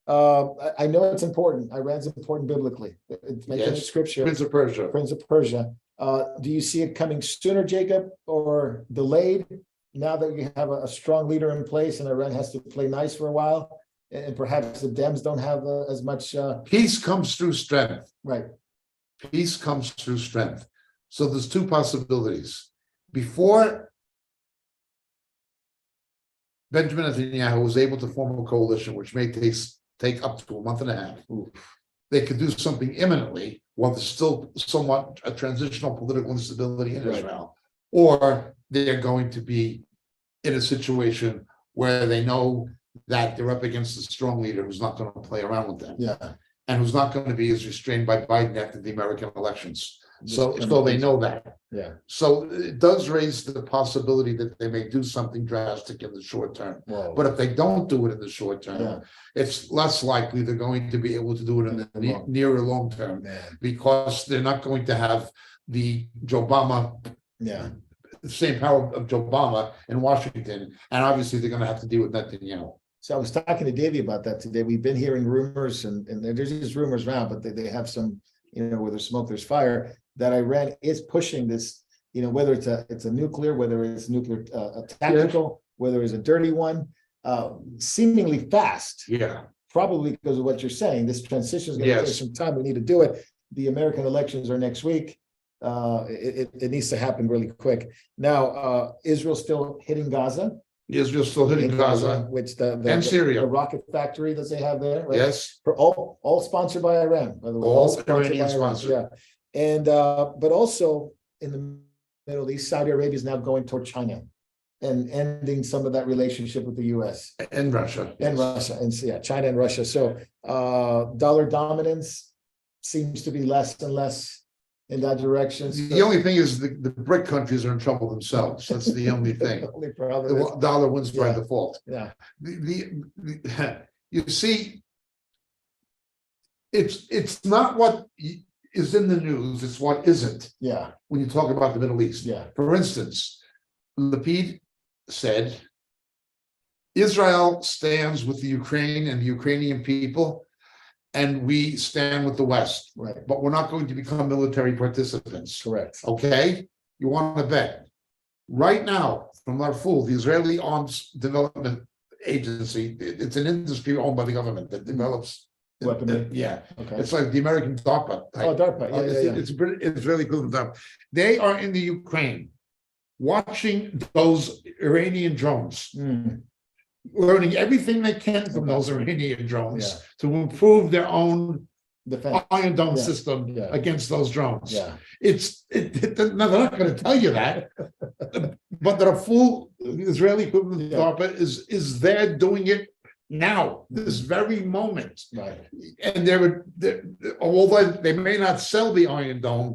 I know it's important. Iran's important biblically. It's mentioned in Scripture. Prince of Persia. Prince of Persia. Do you see it coming sooner, Jacob, or delayed? Now that you have a strong leader in place and Iran has to play nice for a while, and perhaps the Dems don't have as much. Peace comes through strength. Right. Peace comes through strength. So there's two possibilities. Before Benjamin Netanyahu was able to form a coalition, which may take up to a month and a half, they could do something imminently while there's still somewhat a transitional political instability in Israel. Or they're going to be in a situation where they know that they're up against a strong leader who's not going to play around with them. And who's not going to be as restrained by Biden after the American elections. So they know that. So it does raise the possibility that they may do something drastic in the short term. But if they don't do it in the short term, it's less likely they're going to be able to do it in the near or long term, because they're not going to have the Joe Obama, the same power of Joe Obama in Washington, and obviously they're going to have to deal with Netanyahu. So I was talking to Davey about that today. We've been hearing rumors, and there's just rumors around, but they have some, where there's smoke, there's fire, that Iran is pushing this, whether it's a nuclear, whether it's nuclear tactical, whether it's a dirty one, seemingly fast. Probably because of what you're saying. This transition is going to take some time. We need to do it. The American elections are next week. It needs to happen really quick. Now, Israel's still hitting Gaza. Israel's still hitting in Gaza which and Syria. the rocket factory that they have there, right? Yes, For all sponsored by Iran, by the way. All sponsored by Iranian Iran, sponsored. Yeah, and but also in the Middle East, Saudi Arabia is now going toward China and ending some of that relationship with the U.S. and Russia. and Russia, and so, yeah, China and Russia. So dollar dominance seems to be less and less in that direction. The only thing is the BRIC countries are in trouble themselves. That's the only thing. only problem The is- dollar wins by Yeah. default. yeah, You see, it's not what is in the news, it's what isn't yeah, when you talk about the Middle East. yeah, For instance, Lapid said, Israel stands with the Ukraine and the Ukrainian people, and we stand with the West, right, but we're not going to become military participants. correct. Okay, you want to bet? Right now, from Darfur, the Israeli Arms Development Agency, it's an industry owned by the government that develops. Weaponry. Yeah, Okay. it's like the American DARPA type. Oh, DARPA, yeah. It's Israeli equivalent of. They are in the Ukraine, watching those Iranian drones, Mm, learning everything they can from those Iranian drones Yeah. to improve their own defense, Iron Dome Yeah. system Yeah. against those drones. yeah, No, they're not going to tell you that, but the full Israeli equivalent of Yeah. DARPA is there doing it now, this very moment. right, And although they may not sell the Iron Dome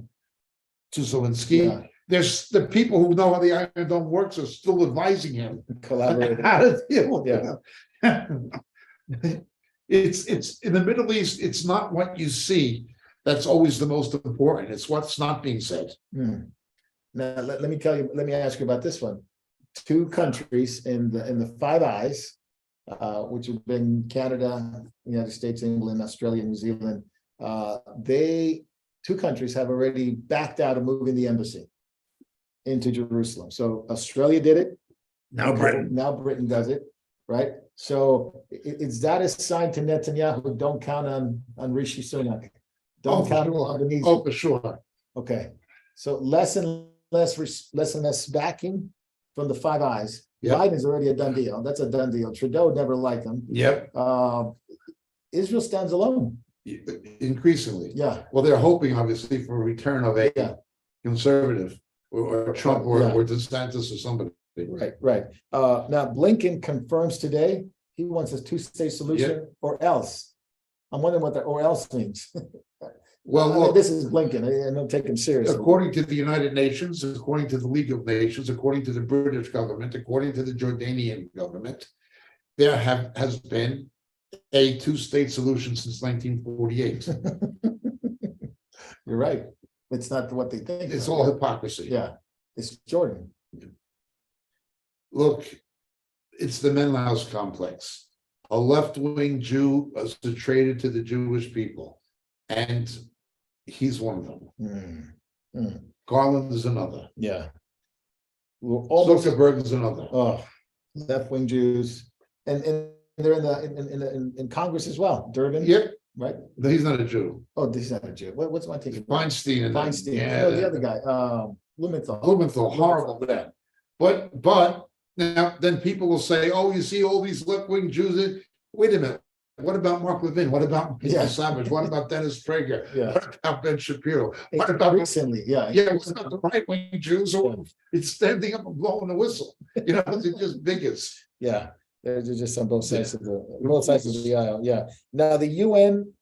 to Zelensky, Yeah. there's the people who know how the Iron Dome works are still advising him on collaborating, how to deal with it. It's in the Middle East, it's not what you see that's always the most important. It's what's not being said. Hmm. Now, let me ask you about this one. Two countries in the Five Eyes, which have been Canada, United States, England, Australia, New Zealand. Two countries have already backed out of moving the embassy into Jerusalem. So Australia did it. Now Britain. Now Britain does it, right? So is that a sign to Netanyahu? Don't count on Rishi Sunak. Don't count on Albanese. Oh, for sure. Okay, so less and less backing from the Five Eyes. Yep. Biden's already a done deal. That's a done deal. Trudeau never liked him. Yep, Israel stands alone. increasingly. Yeah, Well, they're hoping obviously for a return of a Yeah. conservative or Trump Yeah. or DeSantis or somebody. right. Now Blinken confirms today he wants a two-state solution or else. I'm wondering what that or else means. Well, I mean, look, this is Blinken. I don't take him seriously. according to the United Nations, according to the League of Nations, according to the British government, according to the Jordanian government, there has been a two-state solution since 1948. You're right. It's not what they think. It's all hypocrisy. Yeah, it's Jordan. Look, it's the Menlaus complex. A left-wing Jew was traded to the Jewish people, and he's one of them. Garland is another. Yeah. We're almost Zuckerberg is another. left-wing Jews, and they're in Congress as well. Durbin, Yep, right? but he's not a Jew. Oh, this is not a Jew. What's my take? Feinstein and Feinstein. yeah, No, the other guy, Blumenthal. Blumenthal, horrible man. But now then people will say, oh, you see all these left-wing Jews. Wait a minute. What about Mark Levin? What about Yeah. Mr. Savage? What about Dennis Prager? Yeah. What about Ben Shapiro? What about Recently, yeah. what about the right-wing Jews who it's standing up and blowing the whistle? They're just bigots. Yeah, they're just on both sides of the aisle. Yeah. Now the UN,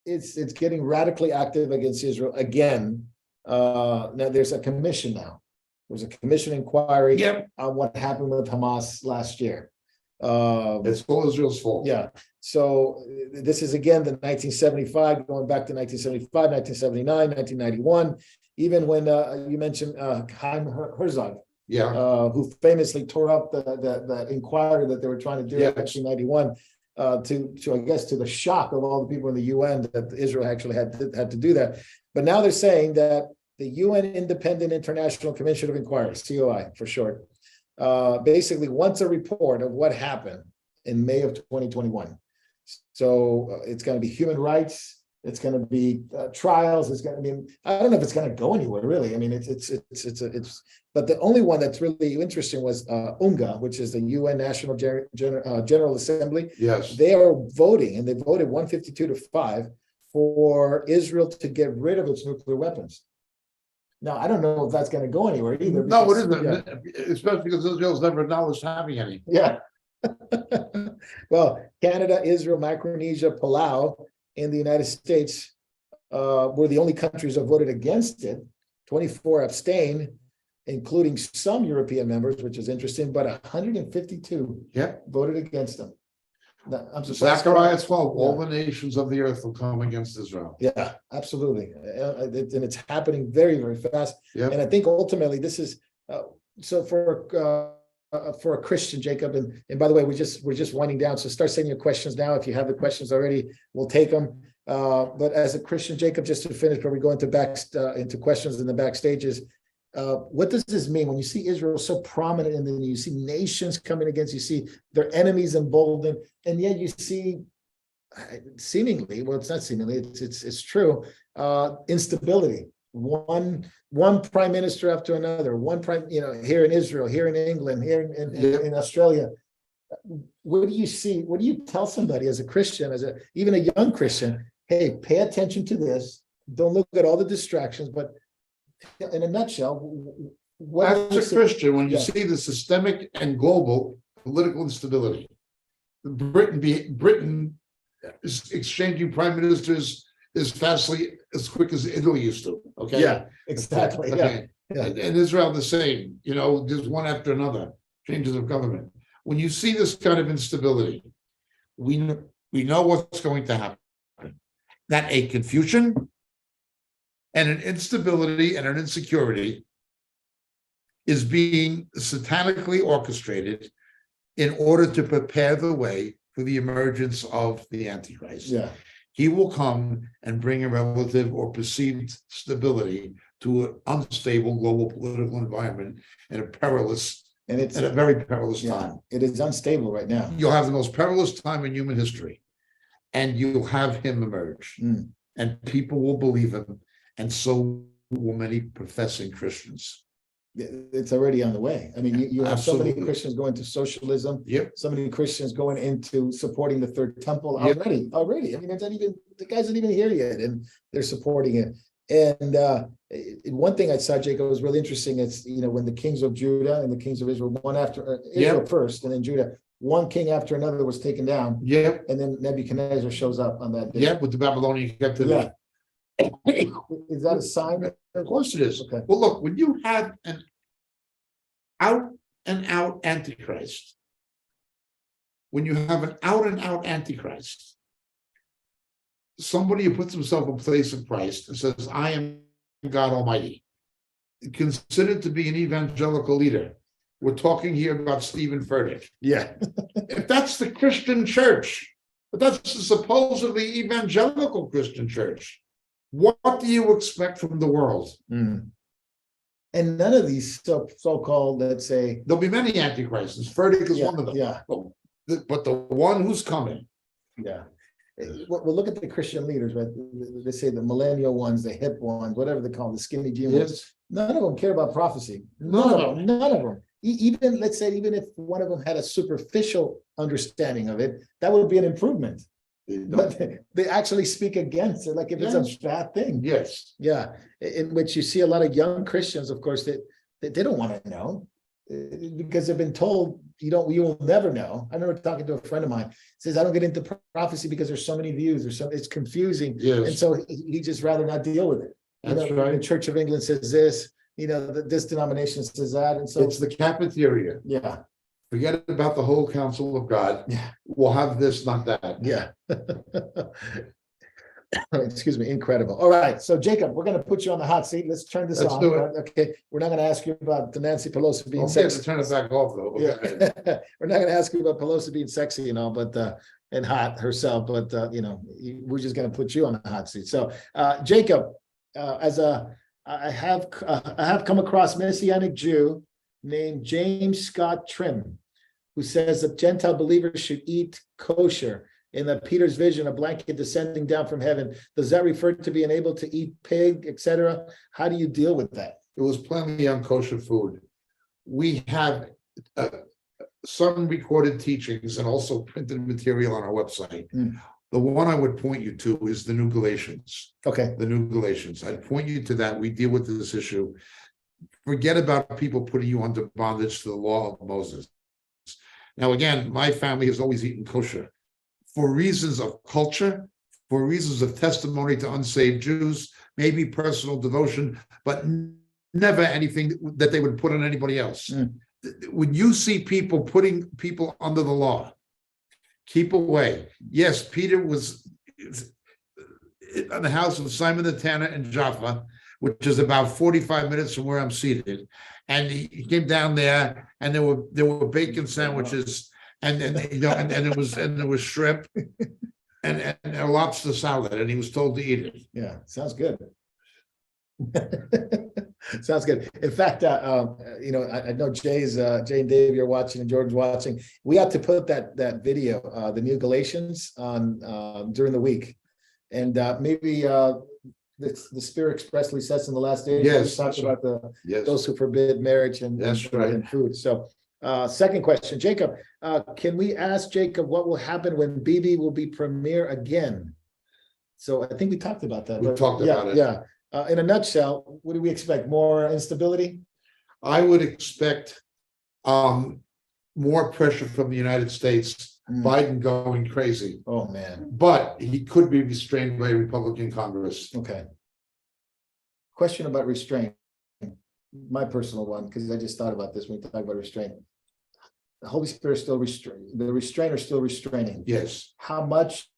it's getting radically active against Israel again. Now there's a commission now. There's a commission inquiry Yep, on what happened with Hamas last year. it's all Israel's fault. Yeah. So this is again the 1975, going back to 1975, 1979, 1991, even when you mentioned Chaim Herzog, Yeah, who famously tore up the inquiry that they were trying to do in Yes. 1991, to I guess to the shock of all the people in the UN that Israel actually had to do that. But now they're saying that the UN Independent International Commission of Inquiry, COI for short, basically wants a report of what happened in May of 2021. So it's going to be human rights. It's going to be trials. It's going to be. I don't know if it's going to go anywhere really. I mean, it's. But the only one that's really interesting was UNGA, which is the UN National General Assembly. Yes. They are voting, and they voted 152-5 for Israel to get rid of its nuclear weapons. Now, I don't know if that's going to go anywhere either. No, it because- isn't, especially because Israel's never acknowledged having any. Yeah. Well, Canada, Israel, Micronesia, Palau, and the United States were the only countries that voted against it. 24 abstained, including some European members, which is interesting, but 152 Yep. voted against them. Now, I'm surprised- Zechariah 12, all the nations of the earth will come against Israel. Yeah, absolutely. And it's happening very, very fast. Yep. And I think ultimately this is so for a Christian, Jacob. And by the way, we're just winding down. So start sending your questions now. If you have the questions already, we'll take them. But as a Christian, Jacob, just to finish before we go into questions in the backstages, what does this mean when you see Israel so prominent and then you see nations coming against, you see their enemies emboldened, and yet you see seemingly, well, it's not seemingly, it's true, instability. One prime minister after another, here in Israel, here in England, here in Australia. What do you see? What do you tell somebody as a Christian, even a young Christian? Hey, pay attention to this. Don't look at all the distractions, but in a nutshell, what As a Christian, when you Yeah. see the systemic and global political instability, Britain is exchanging prime ministers as fastly, as quick as Italy used to. Okay. Yeah, exactly. Yeah. Okay. Yeah. And Israel the same. Just one after another changes of government. When you see this kind of instability, we know what's going to happen. That a confusion and an instability and an insecurity is being satanically orchestrated in order to prepare the way for the emergence of the Antichrist. Yeah. He will come and bring a relative or perceived stability to an unstable global political environment in a very perilous time. It is unstable right now. You'll have the most perilous time in human history, and you'll have him emerge, Mm. and people will believe him, and so will many professing Christians. It's already on the way. I mean, you have so many Absolutely. Christians going to socialism, Yep. so many Christians going into supporting the third temple Yep. already. I mean, the guys aren't even here yet, and they're supporting it. And one thing I saw, Jacob, was really interesting. It's, when the kings of Judah and the kings of Israel, one after Israel first, and then Judah, one king after another was taken down, Yep. and then Nebuchadnezzar shows up on that day. Yep. With the Babylonian captivity. Yeah. Is that a sign? Of course it is. Okay. Well, look, when you have an out and out Antichrist, somebody who puts himself in place of Christ and says, I am God Almighty, considered to be an evangelical leader. We're talking here about Stephen Furtick. Yeah. If that's the Christian church, but that's the supposedly evangelical Christian church, what do you expect from the world? Mm. And none of these so-called, let's say, There'll be many antichrists. Furtick is yeah, one of them. yeah, But the one who's coming, yeah. Well, look at the Christian leaders, right? They say the millennial ones, the hip ones, whatever they call them, the skinny jean ones. yes, None of them care about prophecy. None of them. None of them. Even, let's say, even if one of them had a superficial understanding of it, that would be an improvement. But they actually speak against it, like if it's Yes. a bad thing. yes, Yeah, in which you see a lot of young Christians, of course, that they don't want to know because they've been told you will never know. I remember talking to a friend of mine, says, I don't get into prophecy because there's so many views, it's confusing. And yes. so he just rather not deal with it. That's right. The Church of England says this, this denomination says that. And so, It's the cafeteria. yeah, Forget about the whole counsel of God. Yeah. We'll have this, not that. yeah. Excuse me, incredible. All right, so Jacob, we're going to put you on the hot seat. Let's turn this Let's on. do it. Okay, we're not going to ask you about the Nancy Pelosi being Don't forget sexy. to turn it back off though. Yeah, we're not going to ask you about Pelosi being sexy and all, but and hot herself, but we're just going to put you on the hot seat. So, Jacob, I have come across a Messianic Jew named James Scott Trim, who says that Gentile believers should eat kosher. in the Peter's vision, a blanket descending down from heaven, does that refer to being able to eat pig, etc.? How do you deal with that? It was plenty of unkosher food. We have some recorded teachings and also printed material on our website. Mm. The one I would point you to is the New Galatians. Okay. The New Galatians. I'd point you to that. We deal with this issue. Forget about people putting you under bondage to the law of Moses. Now, again, my family has always eaten kosher for reasons of culture, for reasons of testimony to unsaved Jews, maybe personal devotion, but never anything that they would put on anybody else. Mm. When you see people putting people under the law, keep away. Yes, Peter was in the house of Simon the Tanner in Jaffa, which is about 45 minutes from where I'm seated. And he came down there, and there were bacon sandwiches, and there was shrimp and a lobster salad, and he was told to eat it. Yeah, sounds good. Sounds good. In fact, I know Jay and Dave, you're watching, and Jordan's watching. We have to put that video, the New Galatians, on during the week, and maybe the Spirit expressly says in the last days. Yes, talked about yes, those who forbid marriage and that's right. and food. So, second question, Jacob, can we ask Jacob what will happen when BB will be premiere again? So I think we talked about that. We talked about it. Yeah. In a nutshell, what do we expect? More instability? I would expect more pressure from the United States, Biden going crazy. Oh, man. But he could be restrained by a Republican Congress. Okay. Question about restraint. My personal one, because I just thought about this when we talk about restraint. The Holy Spirit still the restrainer still restraining. Yes. How much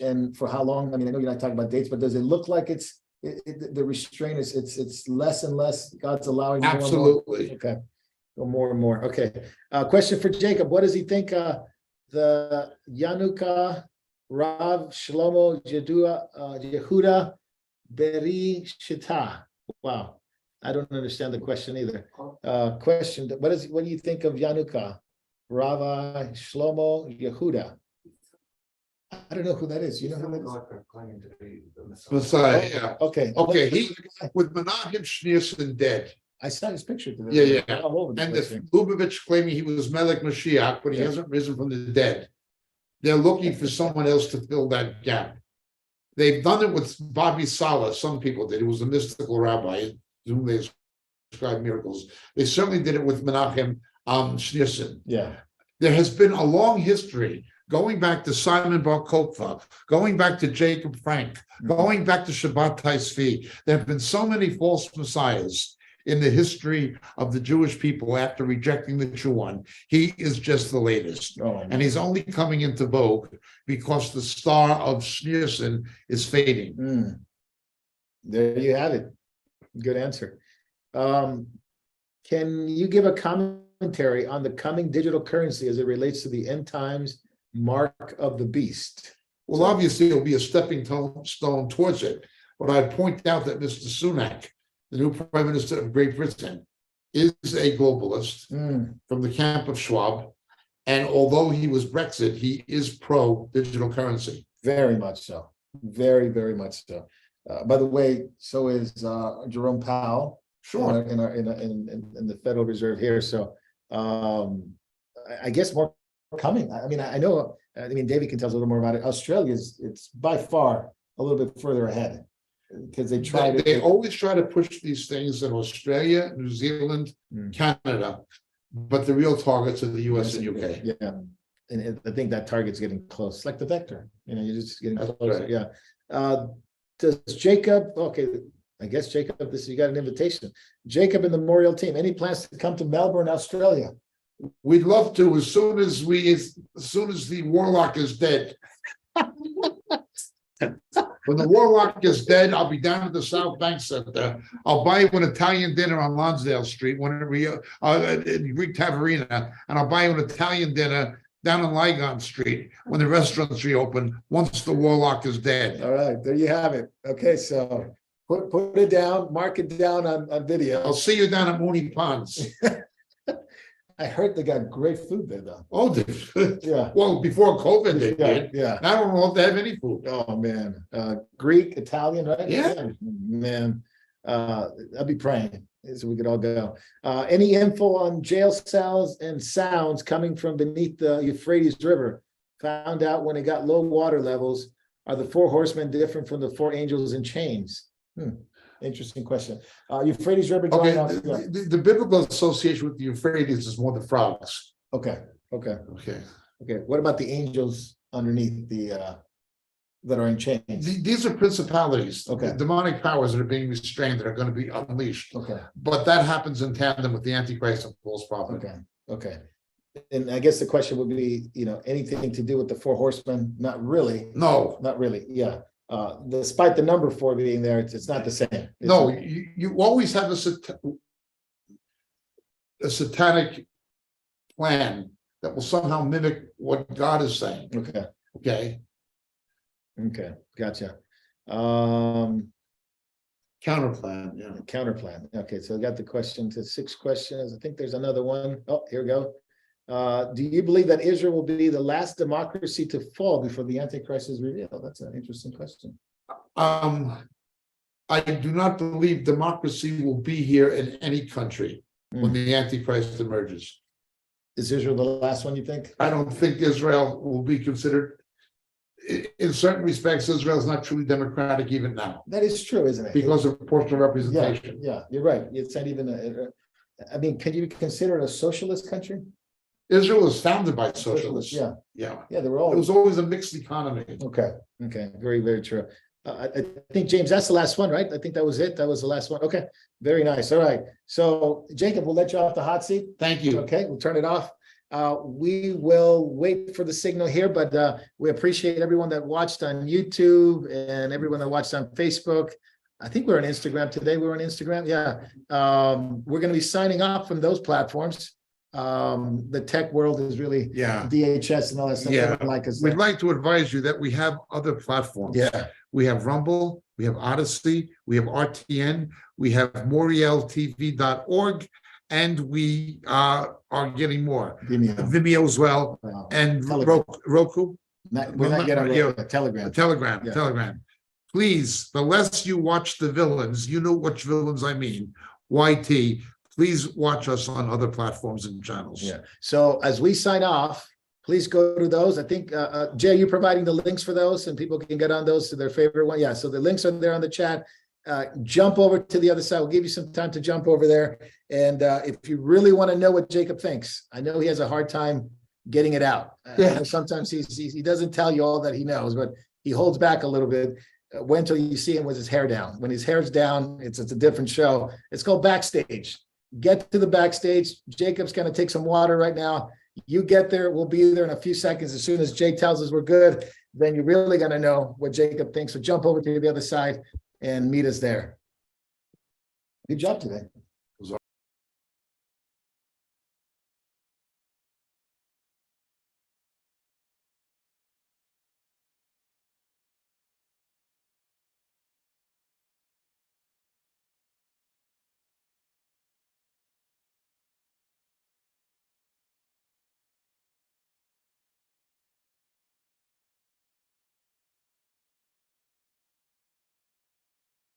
and for how long? I mean, I know you're not talking about dates, but does it look like the restraint is it's less and less? God's allowing more Absolutely. and more? Okay. Go more and more. Okay. Question for Jacob. What does he think the Yanuka Rav Shlomo Yehuda Beri Shita? Wow. I don't understand the question either. Question, what do you think of Yanuka Rav Shlomo Yehuda? I don't know who that is. You know who that is? Messiah, yeah. Okay. Okay, he with Menachem Schneerson dead. I saw his picture today. Yeah. All over the And place. the Lubavitch claiming he was Melech Mashiach, but he hasn't risen from the dead. They're looking for someone else to fill that gap. They've done it with Bobby Sala. Some people did. He was a mystical rabbi whom they described miracles. They certainly did it with Menachem Schneerson. Yeah. There has been a long history going back to Simon Bar Kokhba, going back to Jacob Frank, going back to Shabbat Tzvi. There have been so many false messiahs in the history of the Jewish people after rejecting the true one. He is just the latest. And he's only coming into vogue because the star of Schneerson is fading. There you have it. Good answer. Can you give a commentary on the coming digital currency as it relates to the end times mark of the beast? Well, obviously, it'll be a stepping stone towards it. But I'd point out that Mr. Sunak, the new Prime Minister of Great Britain, is a globalist from the camp of Schwab. And although he was Brexit, he is pro-digital currency. Very much so. Very, very much so. By the way, so is Jerome Powell. Sure. In the Federal Reserve here. So I guess more coming. I mean, I know, David can tell us a little more about it. It's by far a little bit further ahead because they always try to push these things in Australia, New Zealand, Canada, but the real targets are the US and UK. Yeah. And I think that target's getting close, like the vector, you're just getting That's closer. right. Yeah. Does Jacob, I guess Jacob, you got an invitation. Jacob and the Memorial team, any plans to come to Melbourne, Australia? We'd love to as soon as the warlock is dead. When the warlock is dead, I'll be down at the South Bank Center. I'll buy you an Italian dinner on Lonsdale Street, in Greek Taverna, and I'll buy you an Italian dinner down on Lygon Street when the restaurants reopen, once the warlock is dead. All right, there you have it. Okay, so put it down, mark it down on video. I'll see you down at Mooney Ponds. I heard they got great food there though. Oh, Yeah. well, before COVID, they Yeah, did. yeah. I don't know if they have any food. Oh, man. Greek, Italian, right? Yeah. Man, I'll be praying so we could all go. Any info on jail cells and sounds coming from beneath the Euphrates River? Found out when it got low water levels. Are the four horsemen different from the four angels in chains? Interesting question. Euphrates River. Okay, drawing off- the biblical association with the Euphrates is more the frogs. Okay, okay, Okay. okay. What about the angels underneath the that are in chains? These are principalities, Okay. demonic powers that are being restrained, that are going to be unleashed. Okay, But that happens in tandem with the Antichrist and false prophet. okay, okay. And I guess the question would be, anything to do with the four horsemen? Not really, No, not really, yeah. Despite the number four being there, it's not the same. It's- no, you always have a satanic plan that will somehow mimic what God is saying. Okay, Okay, okay, gotcha. counter plan. Yeah. Counter plan. Okay, so I got the question to 6 questions. I think there's another one. Oh, here we go. Do you believe that Israel will be the last democracy to fall before the Antichrist is revealed? That's an interesting question. I do not believe democracy will be here in any country when the Antichrist emerges. Is Israel the last one, you think? I don't think Israel will be considered. In certain respects, Israel is not truly democratic even now That is true, isn't it? because of proportional Yeah, representation. yeah, you're right. It's not even I mean, can you consider it a socialist country? Israel was founded by socialists. Yeah, Yeah. yeah, they were It all. was always a mixed economy. Okay, okay, very, very true. I think, James, that's the last one, right? I think that was it. That was the last one. Okay, very nice. All right. So Jacob, we'll let you off the hot seat. Thank you. Okay, we'll turn it off. We will wait for the signal here, but we appreciate everyone that watched on YouTube and everyone that watched on Facebook. I think we're on Instagram today. We're on Instagram. Yeah. We're going to be signing off from those platforms. The tech world is really Yeah. DHS and all that stuff. They Yeah. don't like us. We'd like to advise you that we have other platforms. Yeah. We have Rumble, we have Odyssey, we have RTN, we have MorielTV.org, and we are getting more. Vimeo as well, and Telegram. Roku, We're not getting Yeah. a Telegram. Telegram, Yeah. Telegram. Please, the less you watch the villains, you know which villains I mean, YT, please watch us on other platforms and channels. Yeah. So as we sign off, please go to those. I think, Jay, are you providing the links for those and people can get on those to their favorite one? Yeah. So the links are there on the chat. Jump over to the other side. We'll give you some time to jump over there. And if you really want to know what Jacob thinks, I know he has a hard time getting it out. Yeah. Sometimes he doesn't tell you all that he knows, but he holds back a little bit. Wait until you see him with his hair down. When his hair's down, it's a different show. It's called Backstage. Get to the backstage. Jacob's going to take some water right now. You get there. We'll be there in a few seconds. As soon as Jay tells us we're good, then you're really going to know what Jacob thinks. So jump over to the other side and meet us there. Good job today.